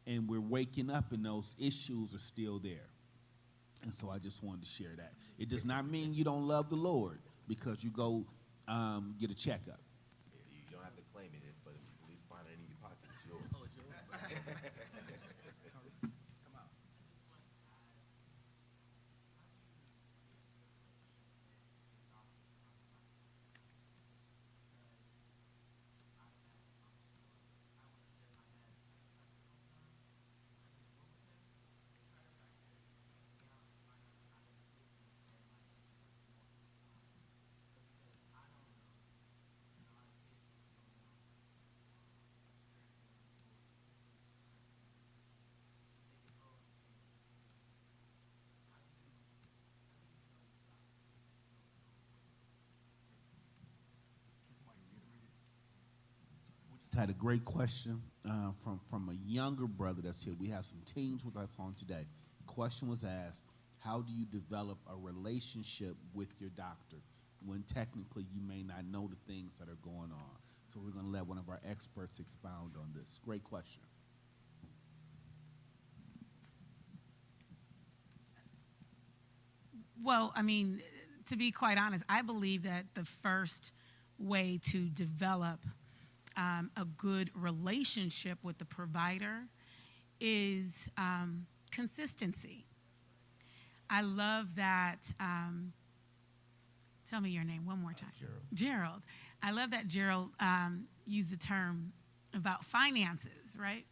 and we're waking up and those issues are still there. And so I just wanted to share that. It does not mean you don't love the Lord because you go get a checkup. You don't have to claim it, but if you at least find it in your pocket, it's yours. had a great question from a younger brother that's here. We have some teens with us on today. The question was asked, how do you develop a relationship with your doctor when technically you may not know the things that are going on? So we're going to let one of our experts expound on this. Great question. Well, I mean, to be quite honest, I believe that the first way to develop a good relationship with the provider is consistency. I love that. Tell me your name one more time. Gerald. I love that Gerald used the term about finances, right?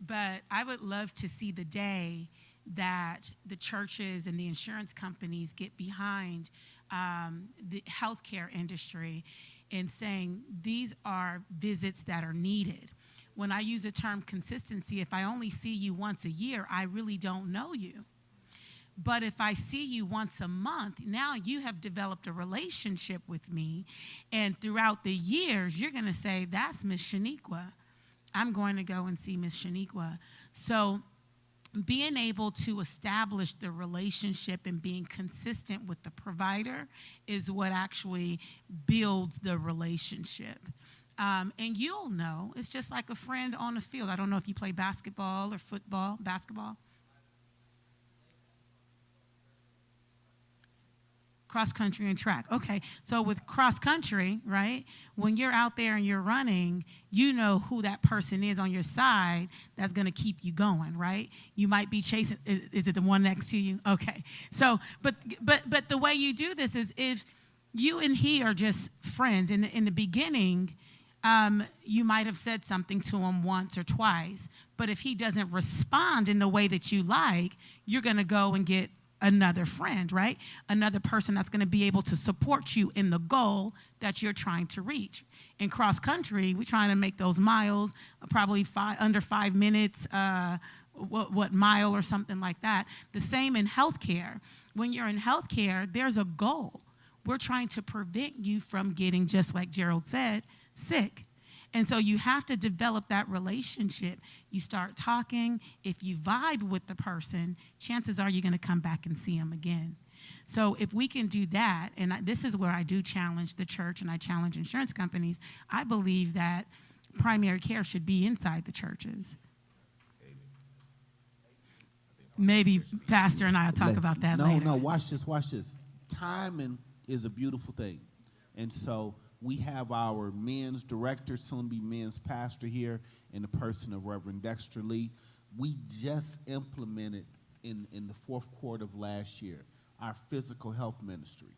But I would love to see the day that the churches and the insurance companies get behind the healthcare industry in saying these are visits that are needed. When I use the term consistency, if I only see you once a year, I really don't know you. But if I see you once a month, now you have developed a relationship with me. And throughout the years, you're going to say, that's Miss Shaniqua. I'm going to go and see Miss Shaniqua. So being able to establish the relationship and being consistent with the provider is what actually builds the relationship. And you'll know, it's just like a friend on the field. I don't know if you play basketball or football, basketball. Cross country and track. Okay, so with cross country, right, when you're out there and you're running, you know who that person is on your side that's going to keep you going, right? You might be chasing, is it the one next to you? Okay, so, but the way you do this is if you and he are just friends, in the beginning, you might have said something to him once or twice, but if he doesn't respond in the way that you like, you're going to go and get another friend, right? Another person that's going to be able to support you in the goal that you're trying to reach. In cross country, we're trying to make those miles, probably under 5 minutes, what mile or something like that. The same in healthcare. When you're in healthcare, there's a goal. We're trying to prevent you from getting, just like Gerald said, sick. And so you have to develop that relationship. You start talking. If you vibe with the person, chances are you're going to come back and see them again. So if we can do that, and this is where I do challenge the church and I challenge insurance companies, I believe that primary care should be inside the churches. Maybe Pastor and I will talk about that later. No, watch this. Timing is a beautiful thing. And so we have our men's director, soon to be men's pastor here, in the person of Reverend Dexter Lee. We just implemented in the fourth quarter of last year our physical health ministry.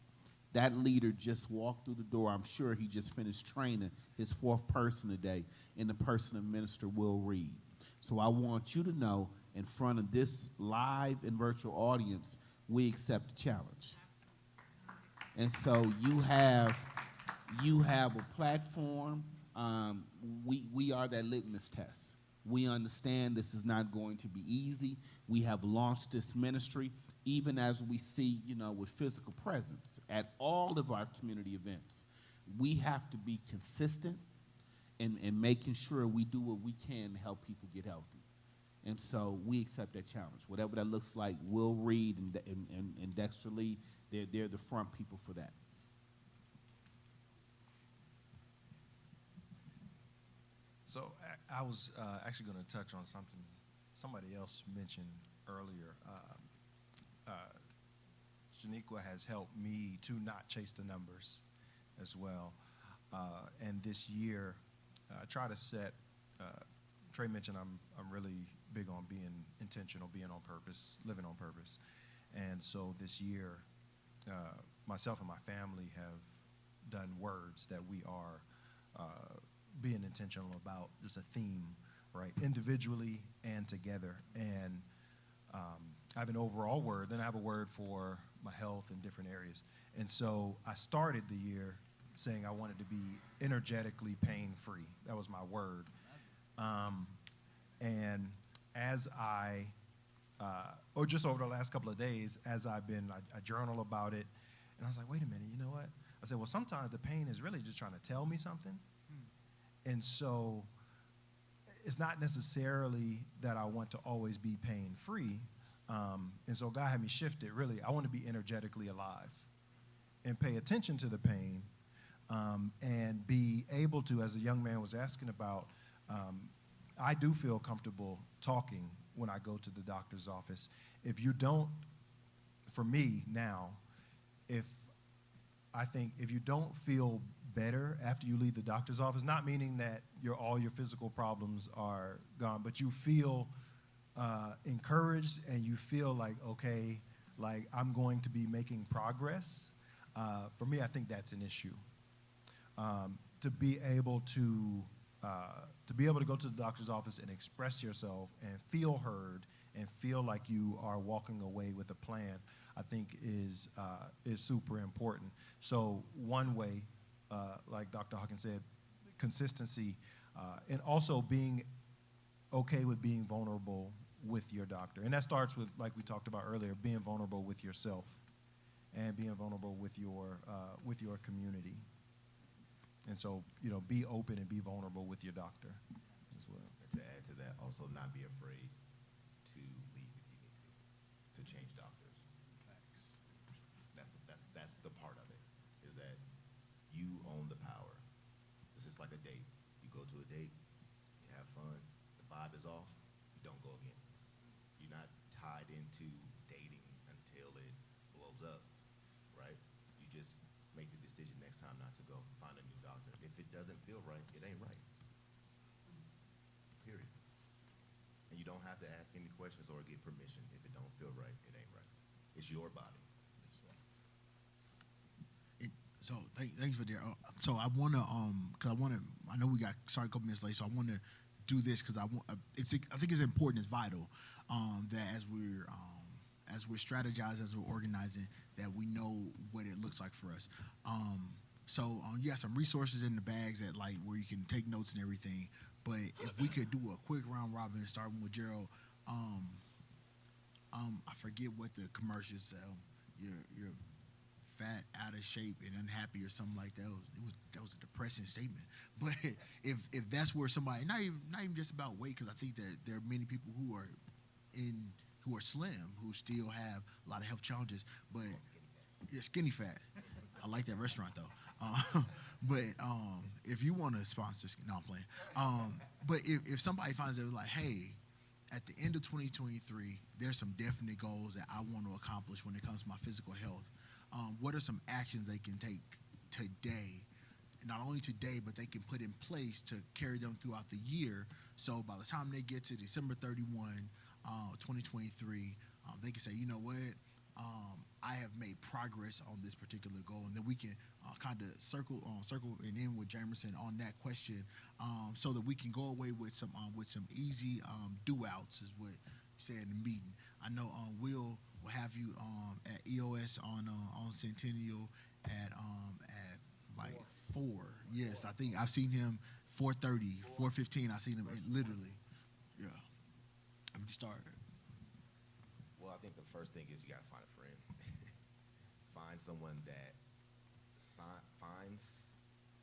That leader just walked through the door. I'm sure he just finished training his fourth person today in the person of Minister Will Reed. So I want you to know, in front of this live and virtual audience, we accept the challenge. And so you have a platform. We are that litmus test. We understand this is not going to be easy. We have launched this ministry, even as we see, with physical presence at all of our community events. We have to be consistent in making sure we do what we can to help people get healthy. And so we accept that challenge. Whatever that looks like, Will Reed and Dexter Lee, they're the front people for that. So I was actually going to touch on something somebody else mentioned earlier. Shaniqua has helped me to not chase the numbers as well. And this year, I try to set, Trey mentioned I'm really big on being intentional, being on purpose, living on purpose. And so this year, myself and my family have done words that we are being intentional about, just a theme, right? Individually and together. And I have an overall word, then I have a word for my health in different areas. And so I started the year saying I wanted to be energetically pain-free. That was my word. And as just over the last couple of days, I journal about it, and I was like, wait a minute, you know what? I said, well, sometimes the pain is really just trying to tell me something. And so it's not necessarily that I want to always be pain-free. And so God had me shift it, really. I want to be energetically alive and pay attention to the pain, and be able to, as the young man was asking about, I do feel comfortable talking when I go to the doctor's office. If you don't, for me now, if you don't feel better after you leave the doctor's office, not meaning that all your physical problems are gone, but you feel encouraged and you feel like, okay, like I'm going to be making progress, for me, I think that's an issue. To be able to go to the doctor's office and express yourself and feel heard and feel like you are walking away with a plan, I think is super important. So one way, like Dr. Hawkins said, consistency, and also being okay with being vulnerable with your doctor. And that starts with, like we talked about earlier, being vulnerable with yourself and being vulnerable with your community. And so, be open and be vulnerable with your doctor as well. And to add to that, also not be afraid to leave if you need to change doctors. Facts. That's the part of it, is that you own the power. It's just like a date. You go to a date, you have fun, the vibe is off, you don't go again. You're not tied into dating until it blows up, right? You just make the decision next time not to go. Find a new doctor. If it doesn't feel right, it ain't right. Period. And you don't have to ask any questions or get permission. If it don't feel right, it ain't right. It's your body. So thanks for that. So I want to, I know we got started a couple minutes late, so I want to do this because I think it's important, it's vital, that as we're strategizing, as we're organizing, that we know what it looks like for us. So you got some resources in the bags that where you can take notes and everything. But if we could do a quick round robin, starting with Gerald, I forget what the commercial said. You're fat, out of shape, and unhappy, or something like that. That was a depressing statement. But if that's where somebody, not even just about weight, because I think that there are many people who are slim who still have a lot of health challenges, but skinny fat. I like that restaurant though. But if you want to sponsor, no, I'm playing. But if somebody finds out like, hey, at the end of 2023, there's some definite goals that I want to accomplish when it comes to my physical health. What are some actions they can take today, not only today, but they can put in place to carry them throughout the year, so by the time they get to December 31, 2023, they can say, you know what, I have made progress on this particular goal, and then we can kind of circle and end with Jamerson on that question, so that we can go away with some easy do-outs, is what you said in the meeting. I know Will have you at EOS on Centennial at like 4. Yes, I think I've seen him 4:30, 4:15. I've seen him literally. Yeah. Have you started? Well, I think the first thing is you got to find a friend. Find someone that finds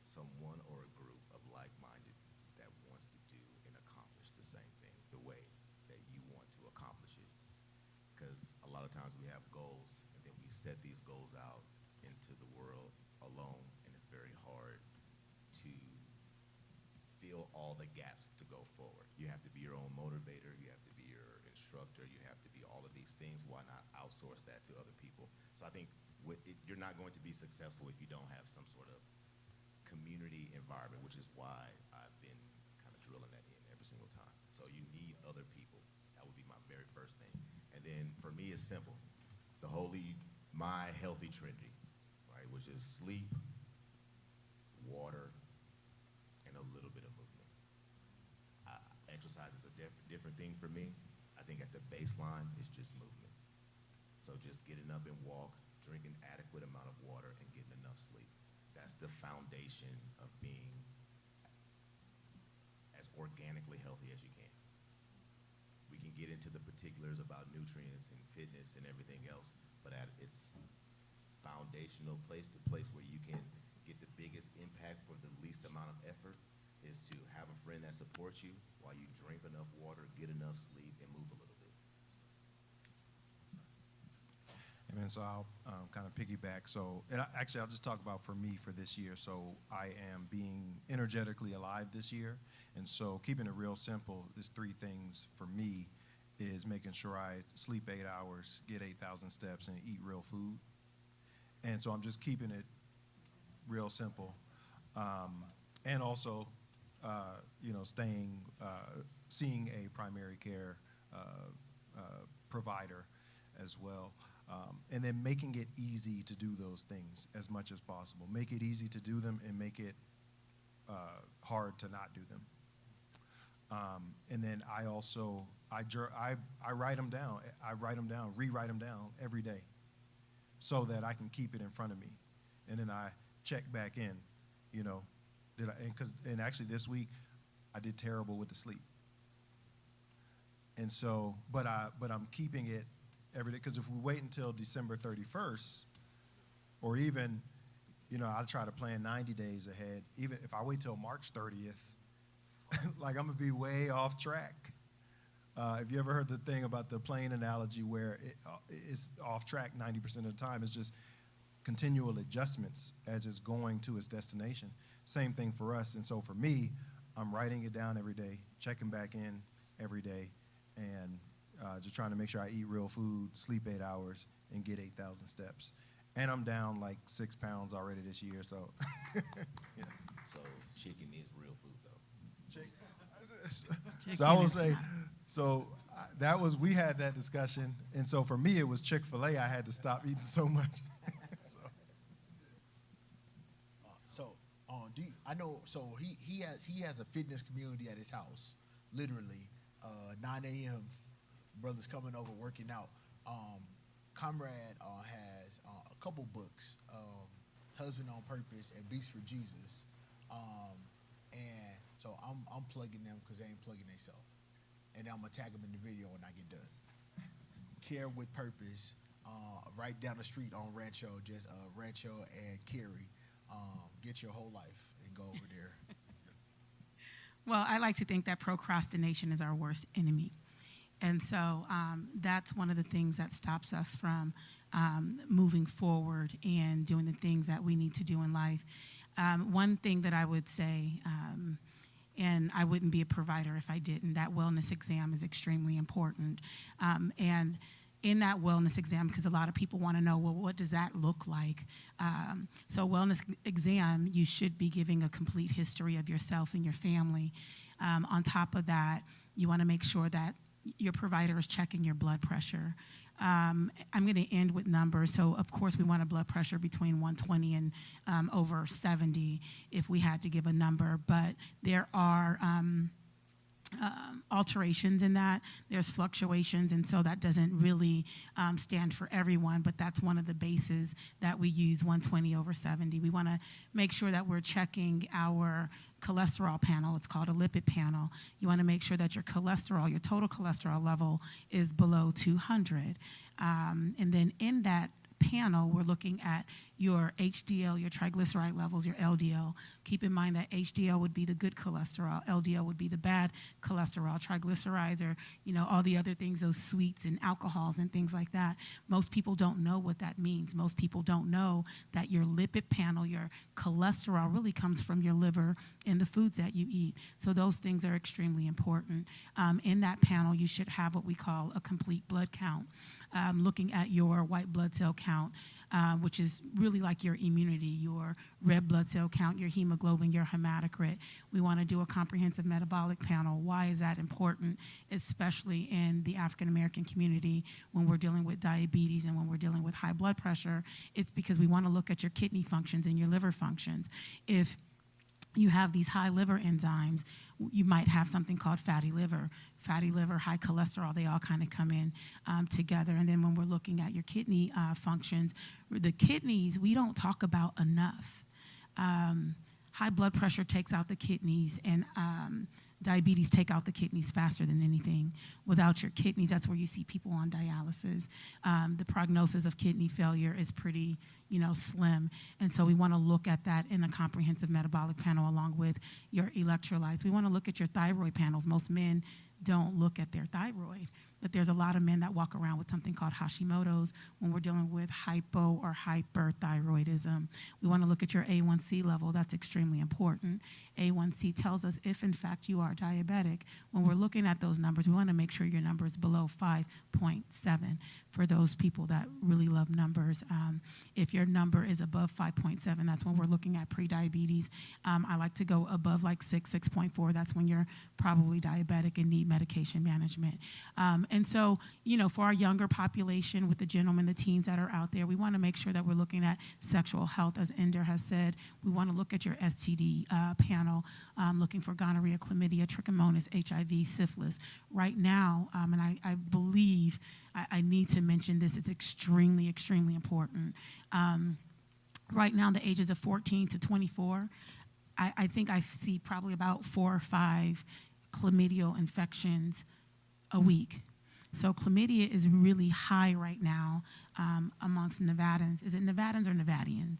someone or a group of like-minded that wants to do and accomplish the same thing the way that you want to accomplish it. Because a lot of times we have goals, and then we set these goals out into the world alone, and it's very hard to fill all the gaps to go forward. You have to be your own motivator, you have to be your instructor, you have to be all of these things. Why not outsource that to other people? So I think you're not going to be successful if you don't have some sort of community environment, which is why I've been kind of drilling that in every single time. So you need other people. That would be my very first thing. And then for me, it's simple. My healthy trinity, right, which is sleep, water, and a little bit of movement. Exercise is a different thing for me. I think at the baseline, it's just movement. So just getting up and walk, drinking adequate amount of water, and getting enough sleep. That's the foundation of being as organically healthy as you can. We can get into the particulars about nutrients and fitness and everything else, but at its foundational place where you can get the biggest impact for the least amount of effort is to have a friend that supports you while you drink enough water, get enough sleep, and move a little bit. Amen. So I'll kind of piggyback. So actually, I'll just talk about for me for this year. So I am being energetically alive this year. And so keeping it real simple, there's three things for me is making sure I sleep 8 hours, get 8,000 steps, and eat real food. And so I'm just keeping it real simple. And also, seeing a primary care provider as well. And then making it easy to do those things as much as possible. Make it easy to do them and make it hard to not do them. And then I also, I write them down. I write them down, rewrite them down every day so that I can keep it in front of me. And then I check back in, and actually this week I did terrible with the sleep. And so, but I'm keeping it every day, because if we wait until December 31st, or even, I'll try to plan 90 days ahead. Even if I wait till March 30th, like I'm gonna be way off track. If you ever heard the thing about the plane analogy where it's off track 90% of the time, it's just continual adjustments as it's going to its destination. Same thing for us. And so for me, I'm writing it down every day, checking back in every day, and just trying to make sure I eat real food, sleep 8 hours, and get 8,000 steps. And I'm down like 6 pounds already this year, so. Yeah. So chicken is real food, though. So I will say, we had that discussion, and so for me it was Chick-fil-A. I had to stop eating so much. He has a fitness community at his house, literally 9 a.m. brothers coming over working out. Comrade has a couple books, Husband on Purpose and Beast for Jesus, and so I'm plugging them because they ain't plugging themselves, and I'm gonna tag them in the video when I get done. Care with Purpose, right down the street on Rancho, just Rancho and Cary. Get your whole life and go over there. Well, I like to think that procrastination is our worst enemy. And so that's one of the things that stops us from moving forward and doing the things that we need to do in life. One thing that I would say, and I wouldn't be a provider if I didn't, that wellness exam is extremely important. And in that wellness exam, because a lot of people want to know, well, what does that look like? So wellness exam, you should be giving a complete history of yourself and your family. On top of that, you want to make sure that your provider is checking your blood pressure. I'm going to end with numbers. So, of course, we want a blood pressure between 120 and over 70 if we had to give a number. But there are alterations in that. There's fluctuations, and so that doesn't really stand for everyone, but that's one of the bases that we use, 120 over 70. We want to make sure that we're checking our cholesterol panel. It's called a lipid panel. You want to make sure that your cholesterol, your total cholesterol level is below 200. And then in that panel, we're looking at your HDL, your triglyceride levels, your LDL. Keep in mind that HDL would be the good cholesterol, LDL would be the bad cholesterol. Triglycerides are, all the other things, those sweets and alcohols and things like that. Most people don't know what that means. Most people don't know that your lipid panel, your cholesterol really comes from your liver and the foods that you eat. So those things are extremely important. In that panel, you should have what we call a complete blood count. Looking at your white blood cell count, which is really like your immunity, your red blood cell count, your hemoglobin, your hematocrit. We want to do a comprehensive metabolic panel. Why is that important, especially in the African American community when we're dealing with diabetes and when we're dealing with high blood pressure? It's because we want to look at your kidney functions and your liver functions. If you have these high liver enzymes, you might have something called fatty liver. Fatty liver, high cholesterol, they all kind of come in together. And then when we're looking at your kidney functions, the kidneys, we don't talk about enough. High blood pressure takes out the kidneys, and Diabetes take out the kidneys faster than anything. Without your kidneys, that's where you see people on dialysis. The prognosis of kidney failure is pretty, slim. And so we want to look at that in a comprehensive metabolic panel along with your electrolytes. We want to look at your thyroid panels. Most men don't look at their thyroid, but there's a lot of men that walk around with something called Hashimoto's when we're dealing with hypo or hyperthyroidism. We want to look at your A1C level. That's extremely important. A1C tells us if, in fact, you are diabetic. When we're looking at those numbers, we want to make sure your number is below 5.7 for those people that really love numbers. If your number is above 5.7, that's when we're looking at prediabetes. I like to go above like 6.4. That's when you're probably diabetic and need medication management. And so, for our younger population, with the gentlemen, the teens that are out there, we want to make sure that we're looking at sexual health. As Ender has said, we want to look at your STD panel, looking for gonorrhea, chlamydia, trichomonas, HIV, syphilis. Right now, and I believe I need to mention this, it's extremely, extremely important. Right now, the ages of 14 to 24, I think I see probably about 4 or 5 chlamydial infections a week. So chlamydia is really high right now amongst Nevadans. Is it Nevadans or Nevadians?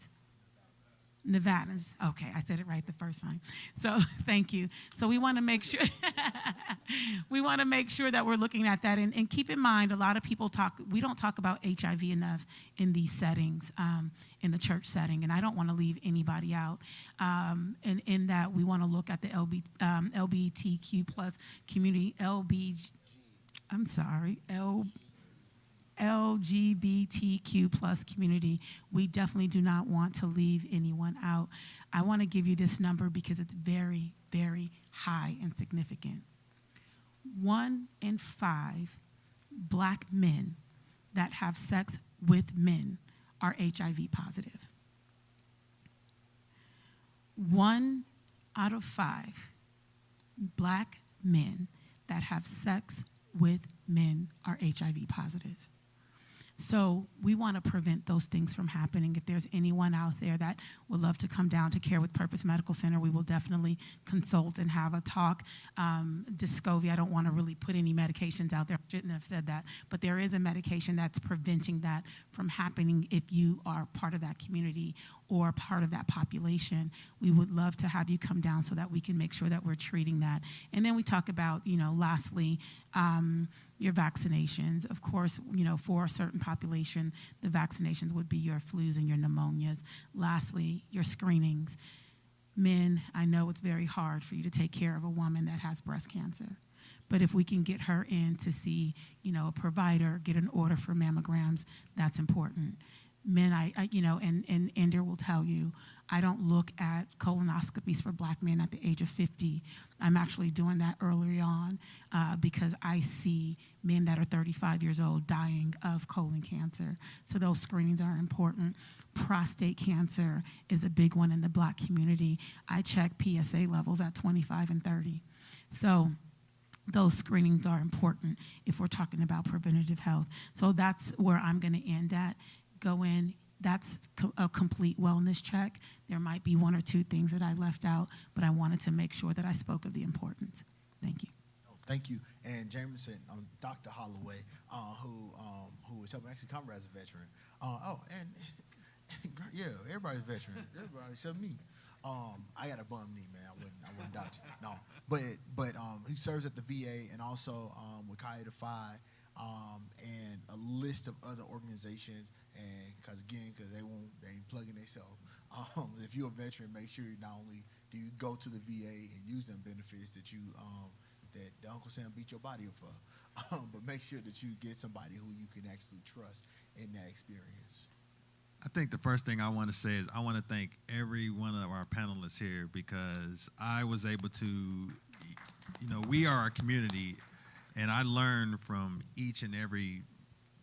Nevadans. Okay, I said it right the first time. So thank you. So we want to make sure that we're looking at that. And keep in mind, a lot of people we don't talk about HIV enough in these settings, in the church setting, and I don't want to leave anybody out. In that, we want to look at the LGBTQ plus community, LGBTQ plus community. We definitely do not want to leave anyone out. I want to give you this number because it's very, very high and significant. 1 in 5 black men that have sex with men are HIV positive. 1 out of 5 black men that have sex with men are HIV positive. So we want to prevent those things from happening. If there's anyone out there that would love to come down to Care with Purpose Medical Center, we will definitely consult and have a talk. Descovy, I don't want to really put any medications out there. I shouldn't have said that. But there is a medication that's preventing that from happening if you are part of that community or part of that population. We would love to have you come down so that we can make sure that we're treating that. And then we talk about, lastly, your vaccinations. Of course, for a certain population, the vaccinations would be your flus and your pneumonias. Lastly, your screenings. Men, I know it's very hard for you to take care of a woman that has breast cancer. But if we can get her in to see, a provider, get an order for mammograms, that's important. Men, and Ender will tell you, I don't look at colonoscopies for black men at the age of 50. I'm actually doing that early on because I see men that are 35 years old dying of colon cancer. So those screenings are important. Prostate cancer is a big one in the black community. I check PSA levels at 25 and 30. So those screenings are important if we're talking about preventative health. So that's where I'm going to end at. Go in. That's a complete wellness check. There might be 1 or 2 things that I left out, but I wanted to make sure that I spoke of the importance. Thank you. Thank you. And Jameson, Dr. Holloway, who is helping actually come as a veteran. Yeah, everybody's a veteran. Everybody except me. I got a bum knee, man. I wouldn't doubt you. No, but he serves at the VA and also with Givelify and a list of other organizations. And because they ain't plugging themselves. If you're a veteran, make sure not only do you go to the VA and use them benefits that that the Uncle Sam beat your body up for, but make sure that you get somebody who you can actually trust in that experience. I think the first thing I want to say is I want to thank every one of our panelists here because I was able to, we are a community, and I learned from each and every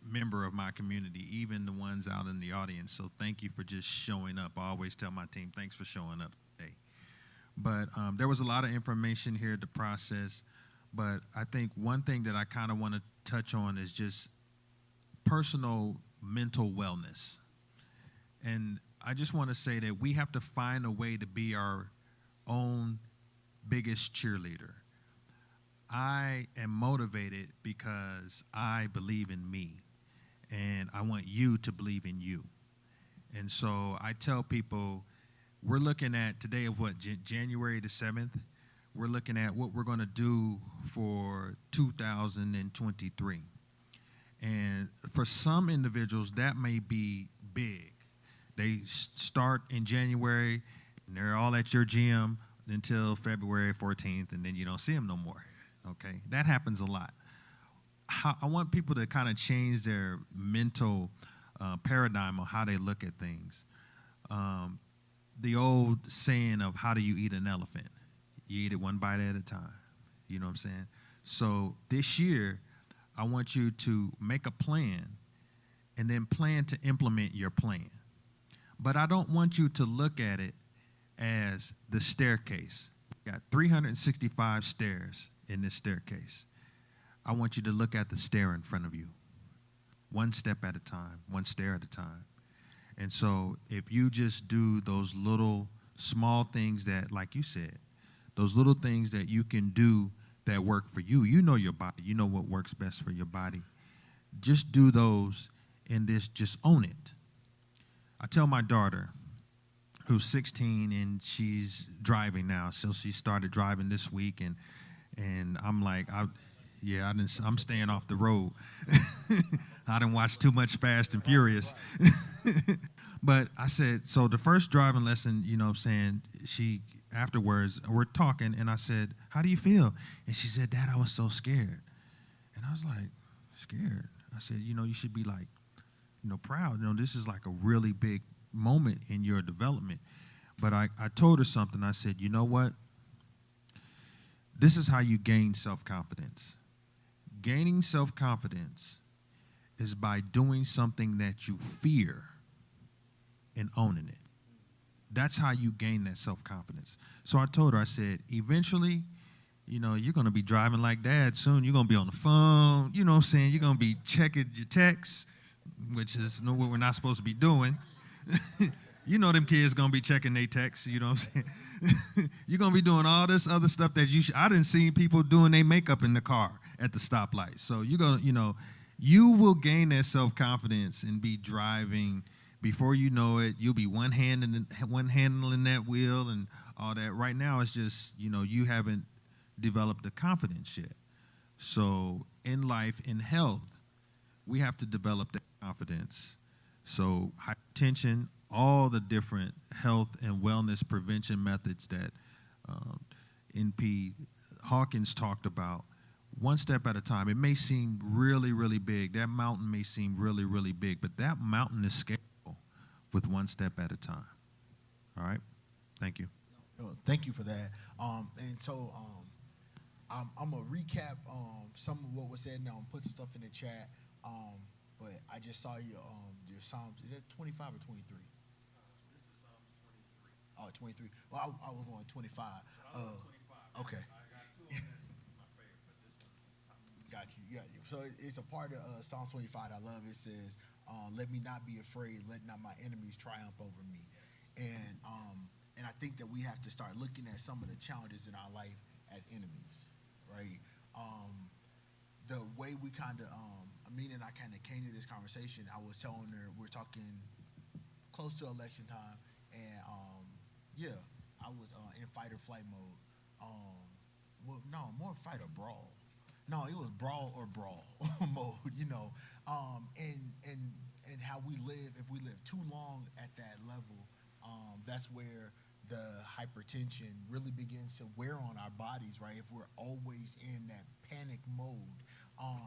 member of my community, even the ones out in the audience. So thank you for just showing up. I always tell my team, thanks for showing up today. But there was a lot of information here to process. But I think one thing that I kind of want to touch on is just personal mental wellness. And I just want to say that we have to find a way to be our own biggest cheerleader. I am motivated because I believe in me, and I want you to believe in you. And so I tell people, we're looking at today of what, January the 7th? We're looking at what we're going to do for 2023. And for some individuals, that may be big. They start in January, and they're all at your gym until February 14th, and then you don't see them no more. Okay? That happens a lot. I want people to kind of change their mental paradigm on how they look at things. The old saying of how do you eat an elephant? You eat it one bite at a time. You know what I'm saying? So this year, I want you to make a plan and then plan to implement your plan. But I don't want you to look at it as the staircase. You got 365 stairs in this staircase. I want you to look at the stair in front of you, one step at a time, one stair at a time. And so if you just do those little small things that, like you said, those little things that you can do that work for you, you know your body, you know what works best for your body. Just do those and just own it. I tell my daughter, who's 16 and she's driving now, so she started driving this week, and I'm like, I'm staying off the road. I didn't watch too much Fast and Furious. But I said, so the first driving lesson, you know what I'm saying, she, afterwards, we're talking, and I said, how do you feel? And she said, Dad, I was so scared. And I was like, scared? I said, you should be like, proud. This is like a really big moment in your development. But I told her something. I said, you know what? This is how you gain self-confidence. Gaining self-confidence is by doing something that you fear and owning it. That's how you gain that self-confidence. So I told her, I said, eventually, you're going to be driving like Dad soon. You're going to be on the phone. You know what I'm saying? You're going to be checking your texts, which is what we're not supposed to be doing. Them kids going to be checking their texts. You know what I'm saying? You're going to be doing all this other stuff that I didn't see people doing their makeup in the car at the stoplight. So you're going to, you will gain that self-confidence and be driving. Before you know it, you'll be one handling that wheel and all that. Right now, it's just, you haven't developed the confidence yet. So in life, in health, we have to develop that confidence. So hypertension, all the different health and wellness prevention methods that NP Hawkins talked about, one step at a time. It may seem really, really big. That mountain may seem really, really big, but that mountain is scalable with one step at a time. All right? Thank you. Thank you for that. And so I'm going to recap some of what was said now and put some stuff in the chat. But I just saw your Psalms. Is that 25 or 23? This is Psalms 23. Oh, 23. Well, I was going 25. Okay. I got two of them. That's my favorite, but this one. Got you. So it's a part of Psalms 25 I love. It says, let me not be afraid. Let not my enemies triumph over me. And I think that we have to start looking at some of the challenges in our life as enemies, right? The way we kind of, Amina and I kind of came to this conversation, I was telling her, we're talking close to election time, and I was in fight or flight mode. More fight or brawl. No, it was brawl or brawl mode, and how we live. If we live too long at that level, that's where the hypertension really begins to wear on our bodies, right? If we're always in that panic mode.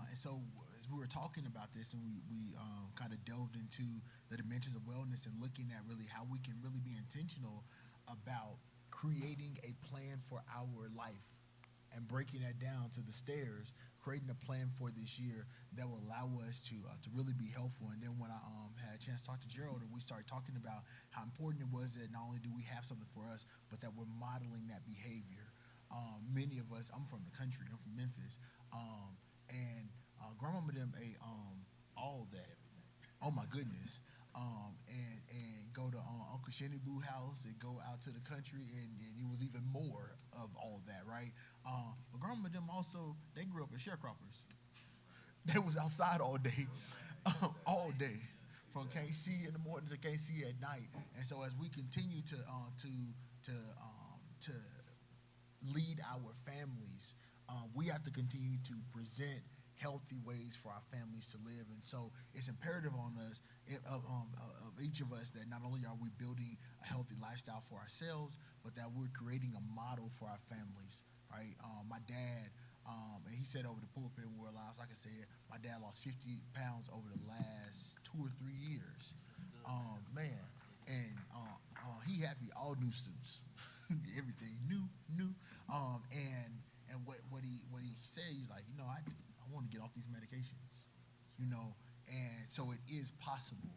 And so as we were talking about this, and we kind of delved into the dimensions of wellness and looking at really how we can really be intentional about creating a plan for our life and breaking that down to the stairs, creating a plan for this year that will allow us to really be helpful. And then when I had a chance to talk to Gerald, and we started talking about how important it was that not only do we have something for us, but that we're modeling that behavior. Many of us, I'm from the country, I'm from Memphis, and grandmama them ate all that. Oh my goodness. and go to Uncle Shinny Boo house and go out to the country, and it was even more of all that, right? But grandma and them also, they grew up as sharecroppers. They was outside all day, all day, from can't see in the mornings to can't see at night. And so as we continue to lead our families, we have to continue to present healthy ways for our families to live. And so it's imperative on us, of each of us, that not only are we building a healthy lifestyle for ourselves, but that we're creating a model for our families, right? My dad, and he said over the pulpit when we were alive, like I said, my dad lost 50 pounds over the last 2 or 3 years. Man, and he had me all new suits, everything new. And what he said, he's like, I want to get off these medications, and so it is possible.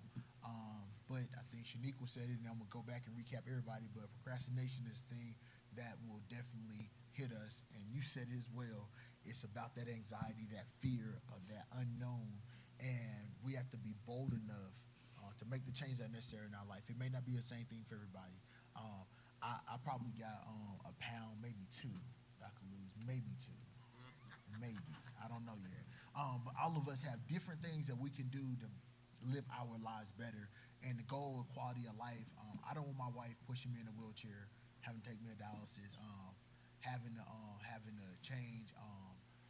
But I think Shaniqua said it, and I'm gonna go back and recap everybody. But procrastination is the thing that will definitely hit us, and you said it as well. It's about that anxiety, that fear of that unknown, and we have to be bold enough to make the change that's necessary in our life. It may not be the same thing for everybody. I probably got a pound, maybe 2, that I could lose, maybe 2, maybe. I don't know yet. But all of us have different things that we can do to live our lives better. And the goal of quality of life, I don't want my wife pushing me in a wheelchair, having to take me to dialysis, having to change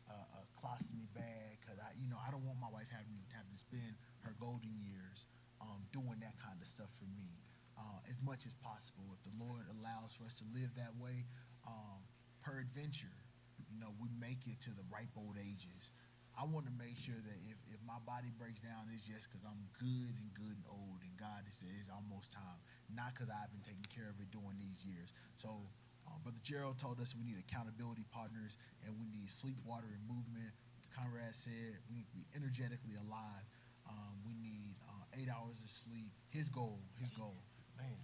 a colostomy bag, because I don't want my wife having to spend her golden years doing that kind of stuff for me. As much as possible, if the Lord allows for us to live that way, per adventure, we make it to the ripe old ages. I want to make sure that if my body breaks down, it's just because I'm good and old, and God says it's almost time, not because I haven't taken care of it during these years. So, Brother Gerald told us we need accountability partners, and we need sleep, water, and movement. Conrad said we need to be energetically alive. We need 8 hours of sleep. His goal, man.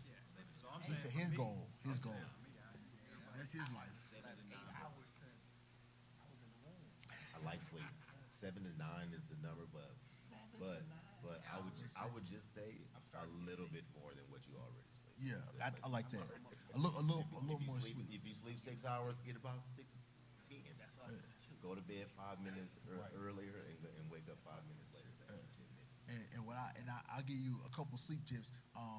He said his goal. That's his life. I like sleep. 7 to 9 is the number, but I would just say a little bit more than what you already sleep. Yeah, I like that. A little more sleep. If you sleep 6 hours, get about 6:10. Go to bed 5 minutes earlier and wake up 5 minutes later. I'll give you a couple sleep tips.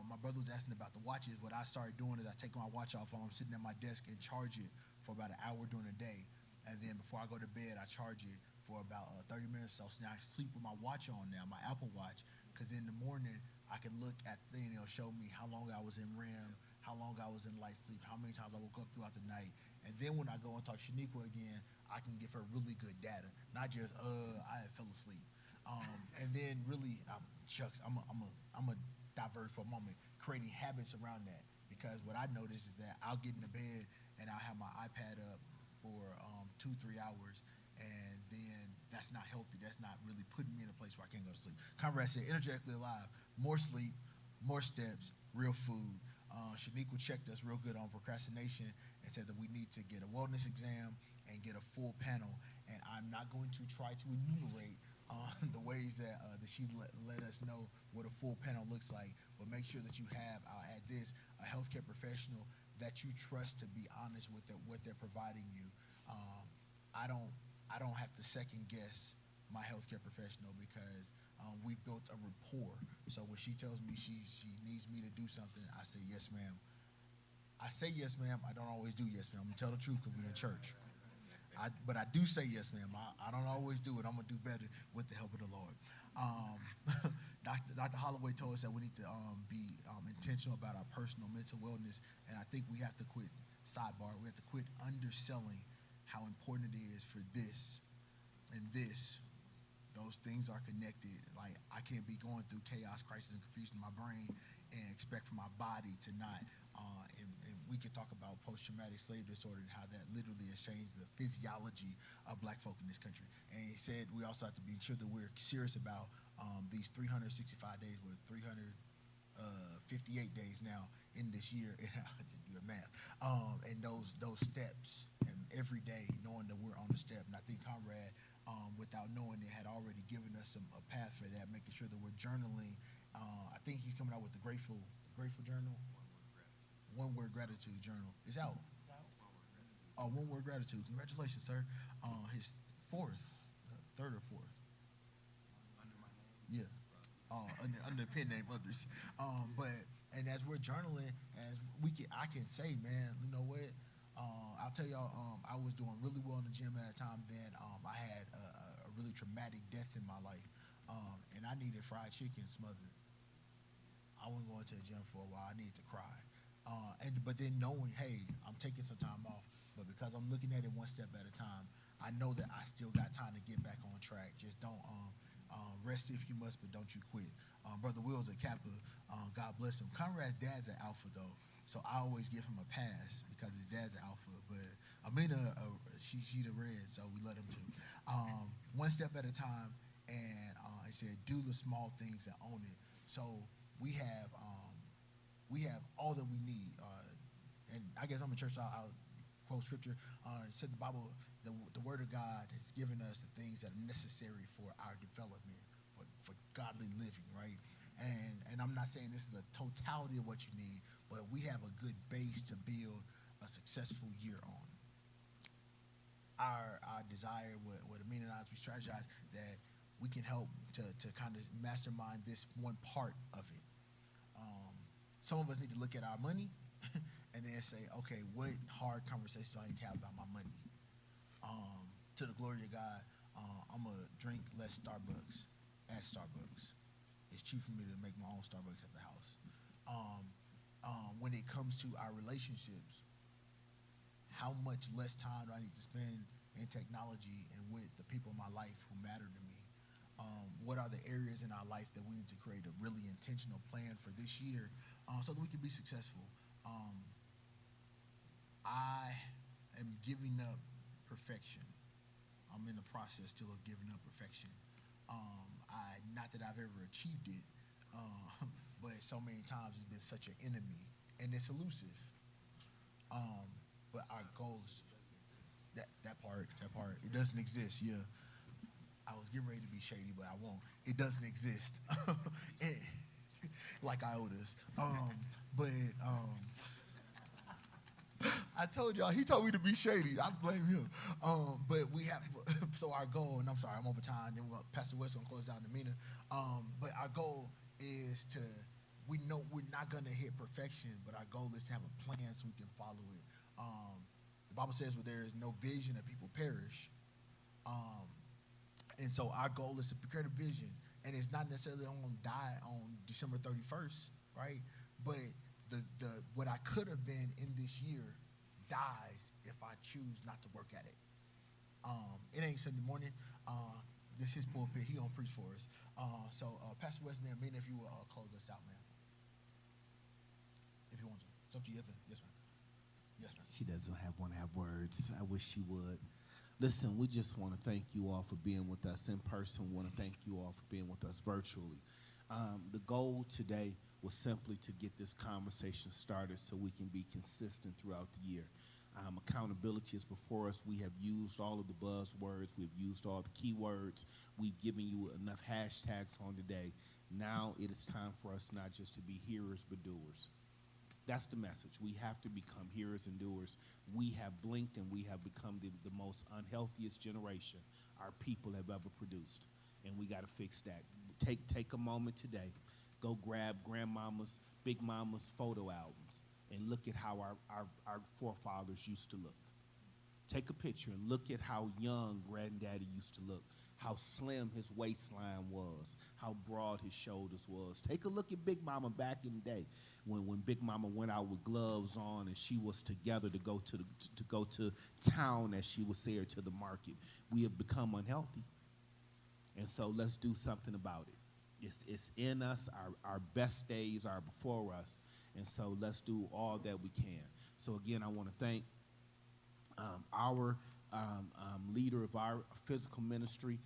My brother was asking about the watches. What I started doing is I take my watch off while I'm sitting at my desk and charge it for about an hour during the day. And then before I go to bed, I charge it for about 30 minutes or so. So now I sleep with my watch on now, my Apple Watch, because in the morning I can look at the thing and it'll show me how long I was in REM, how long I was in light sleep, how many times I woke up throughout the night. And then when I go and talk to Shaniqua again, I can give her really good data, not just I fell asleep. And then really, shucks, I'm a divert for a moment, creating habits around that, because what I notice is that I'll get into bed and I'll have my iPad up for 2-3 hours, and then that's not healthy. That's not really putting me in a place where I can't go to sleep. Conrad said, energetically alive, more sleep, more steps, real food. Shaniqua checked us real good on procrastination and said that we need to get a wellness exam and get a full panel. And I'm not going to try to enumerate the ways that she let us know what a full panel looks like, but make sure that you have, I'll add this, a healthcare professional that you trust to be honest with what they're providing you. I don't have to second guess my healthcare professional, because we built a rapport. So when she tells me she needs me to do something, I say yes, ma'am. I say yes, ma'am. I don't always do yes, ma'am. I'm gonna tell the truth because we're in church. But I do say yes, ma'am. I don't always do it. I'm gonna do better with the help of the Lord. Dr. Holloway told us that we need to be intentional about our personal mental wellness, and I think we have to quit. Sidebar: we have to quit underselling how important it is for this and this. Those things are connected. Like, I can't be going through chaos, crisis, and confusion in my brain and expect for my body to not. And we could talk about post-traumatic slave disorder and how that literally has changed the physiology of black folk in this country. And he said we also have to be sure that we're serious about these 365 days, with 358 days now in this year. And I didn't do the math. And those steps, and every day knowing that we're on the step. And I think Conrad, without knowing it, had already given us a path for that, making sure that we're journaling I think he's coming out with the Grateful Journal. One Word Gratitude Journal. It's out. Oh, One Word Gratitude. Congratulations, sir. His third or fourth. Yeah. Under the pen name others. And as we're journaling, I can say, man, you know what? I'll tell y'all, I was doing really well in the gym at a time. Then I had a really traumatic death in my life, and I needed fried chicken smothered. I wasn't going to the gym for a while. I needed to cry. But then knowing, hey, I'm taking some time off, but because I'm looking at it one step at a time, I know that I still got time to get back on track. Just don't rest if you must, but don't you quit. Brother Will's a Kappa. God bless him. Conrad's dad's an Alpha, though, so I always give him a pass because his dad's an Alpha. But Amina, she's a red, so we let him too. One step at a time, and I said, do the small things and own it. So we have all that we need. And I guess I'm in church, so I'll quote scripture. It said the Bible, the Word of God has given us the things that are necessary for our development, for godly living, right? And I'm not saying this is a totality of what you need, but we have a good base to build a successful year on. Our desire, what Amina and I, we strategize that we can help to kind of mastermind this one part of it. Some of us need to look at our money and then say, okay, what hard conversations do I need to have about my money? To the glory of God, I'm going to drink less Starbucks at Starbucks. It's cheap for me to make my own Starbucks at the house. When it comes to our relationships, how much less time do I need to spend in technology and with the people in my life who matter to me? What are the areas in our life that we need to create a really intentional plan for this year so that we can be successful? I am giving up perfection. I'm in the process still of giving up perfection. Not that I've ever achieved it, but so many times it's been such an enemy, and it's elusive. But our goals, that part, it doesn't exist. Yeah, I was getting ready to be shady, but I won't. It doesn't exist, like IOTAs. I told y'all, he told me to be shady. I blame him. But we have, so our goal, and I'm sorry, I'm over time, then Pastor West going to close out in a minute. But our goal is we know we're not going to hit perfection, but our goal is to have a plan so we can follow it. The Bible says where there is no vision that people perish. And so our goal is to create a vision. And it's not necessarily I'm going to die on December 31st, right? But what I could have been in this year dies if I choose not to work at it. It ain't Sunday morning. This is his pulpit. He gonna preach for us. So Pastor West and Amina, if you will close us out, man. If you want to. It's up to you. Yes, ma'am. Yes, ma'am. She doesn't want to have words. I wish she would. Listen, we just want to thank you all for being with us in person. We want to thank you all for being with us virtually. The goal today was simply to get this conversation started so we can be consistent throughout the year. Accountability is before us. We have used all of the buzzwords. We've used all the keywords. We've given you enough hashtags on today. Now it is time for us not just to be hearers but doers. That's the message. We have to become hearers and doers. We have blinked and we have become the most unhealthiest generation our people have ever produced. And we got to fix that. Take a moment today. Go grab grandmama's, big mama's photo albums and look at how our forefathers used to look. Take a picture and look at how young granddaddy used to look, how slim his waistline was, how broad his shoulders was. Take a look at Big Mama back in the day when Big Mama went out with gloves on and she was together to go to town, as she would say, or to the market. We have become unhealthy. And so let's do something about it. It's in us. Our best days are before us. And so let's do all that we can. So again, I want to thank our leader of our physical ministry,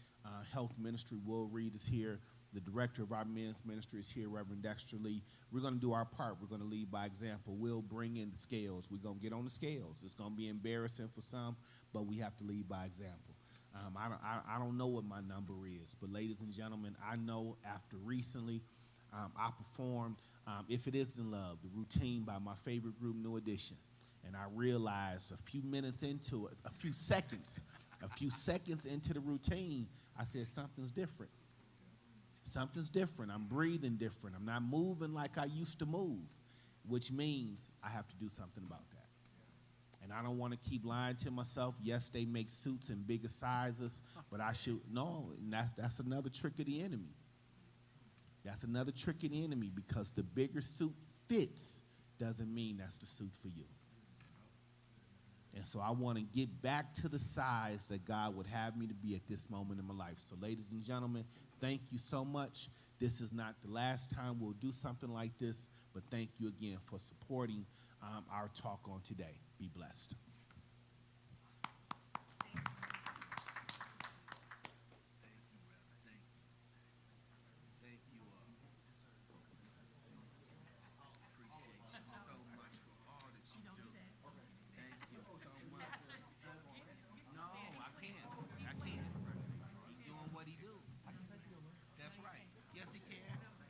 health ministry, Will Reed, is here. The director of our men's ministry is here, Reverend Dexter Lee. We're going to do our part. We're going to lead by example. We'll bring in the scales. We're going to get on the scales. It's going to be embarrassing for some, but we have to lead by example. I don't know what my number is, but ladies and gentlemen, I know after recently I performed If It Is in Love, the routine by my favorite group, New Edition. And I realized a few seconds into the routine, I said, something's different. Something's different. I'm breathing different. I'm not moving like I used to move, which means I have to do something about that. And I don't want to keep lying to myself. Yes, they make suits in bigger sizes, but I should, no, and that's another trick of the enemy. That's another trick of the enemy, because the bigger suit fits doesn't mean that's the suit for you. And so I want to get back to the size that God would have me to be at this moment in my life. So ladies and gentlemen, thank you so much. This is not the last time we'll do something like this, but thank you again for supporting our talk on today. Be blessed.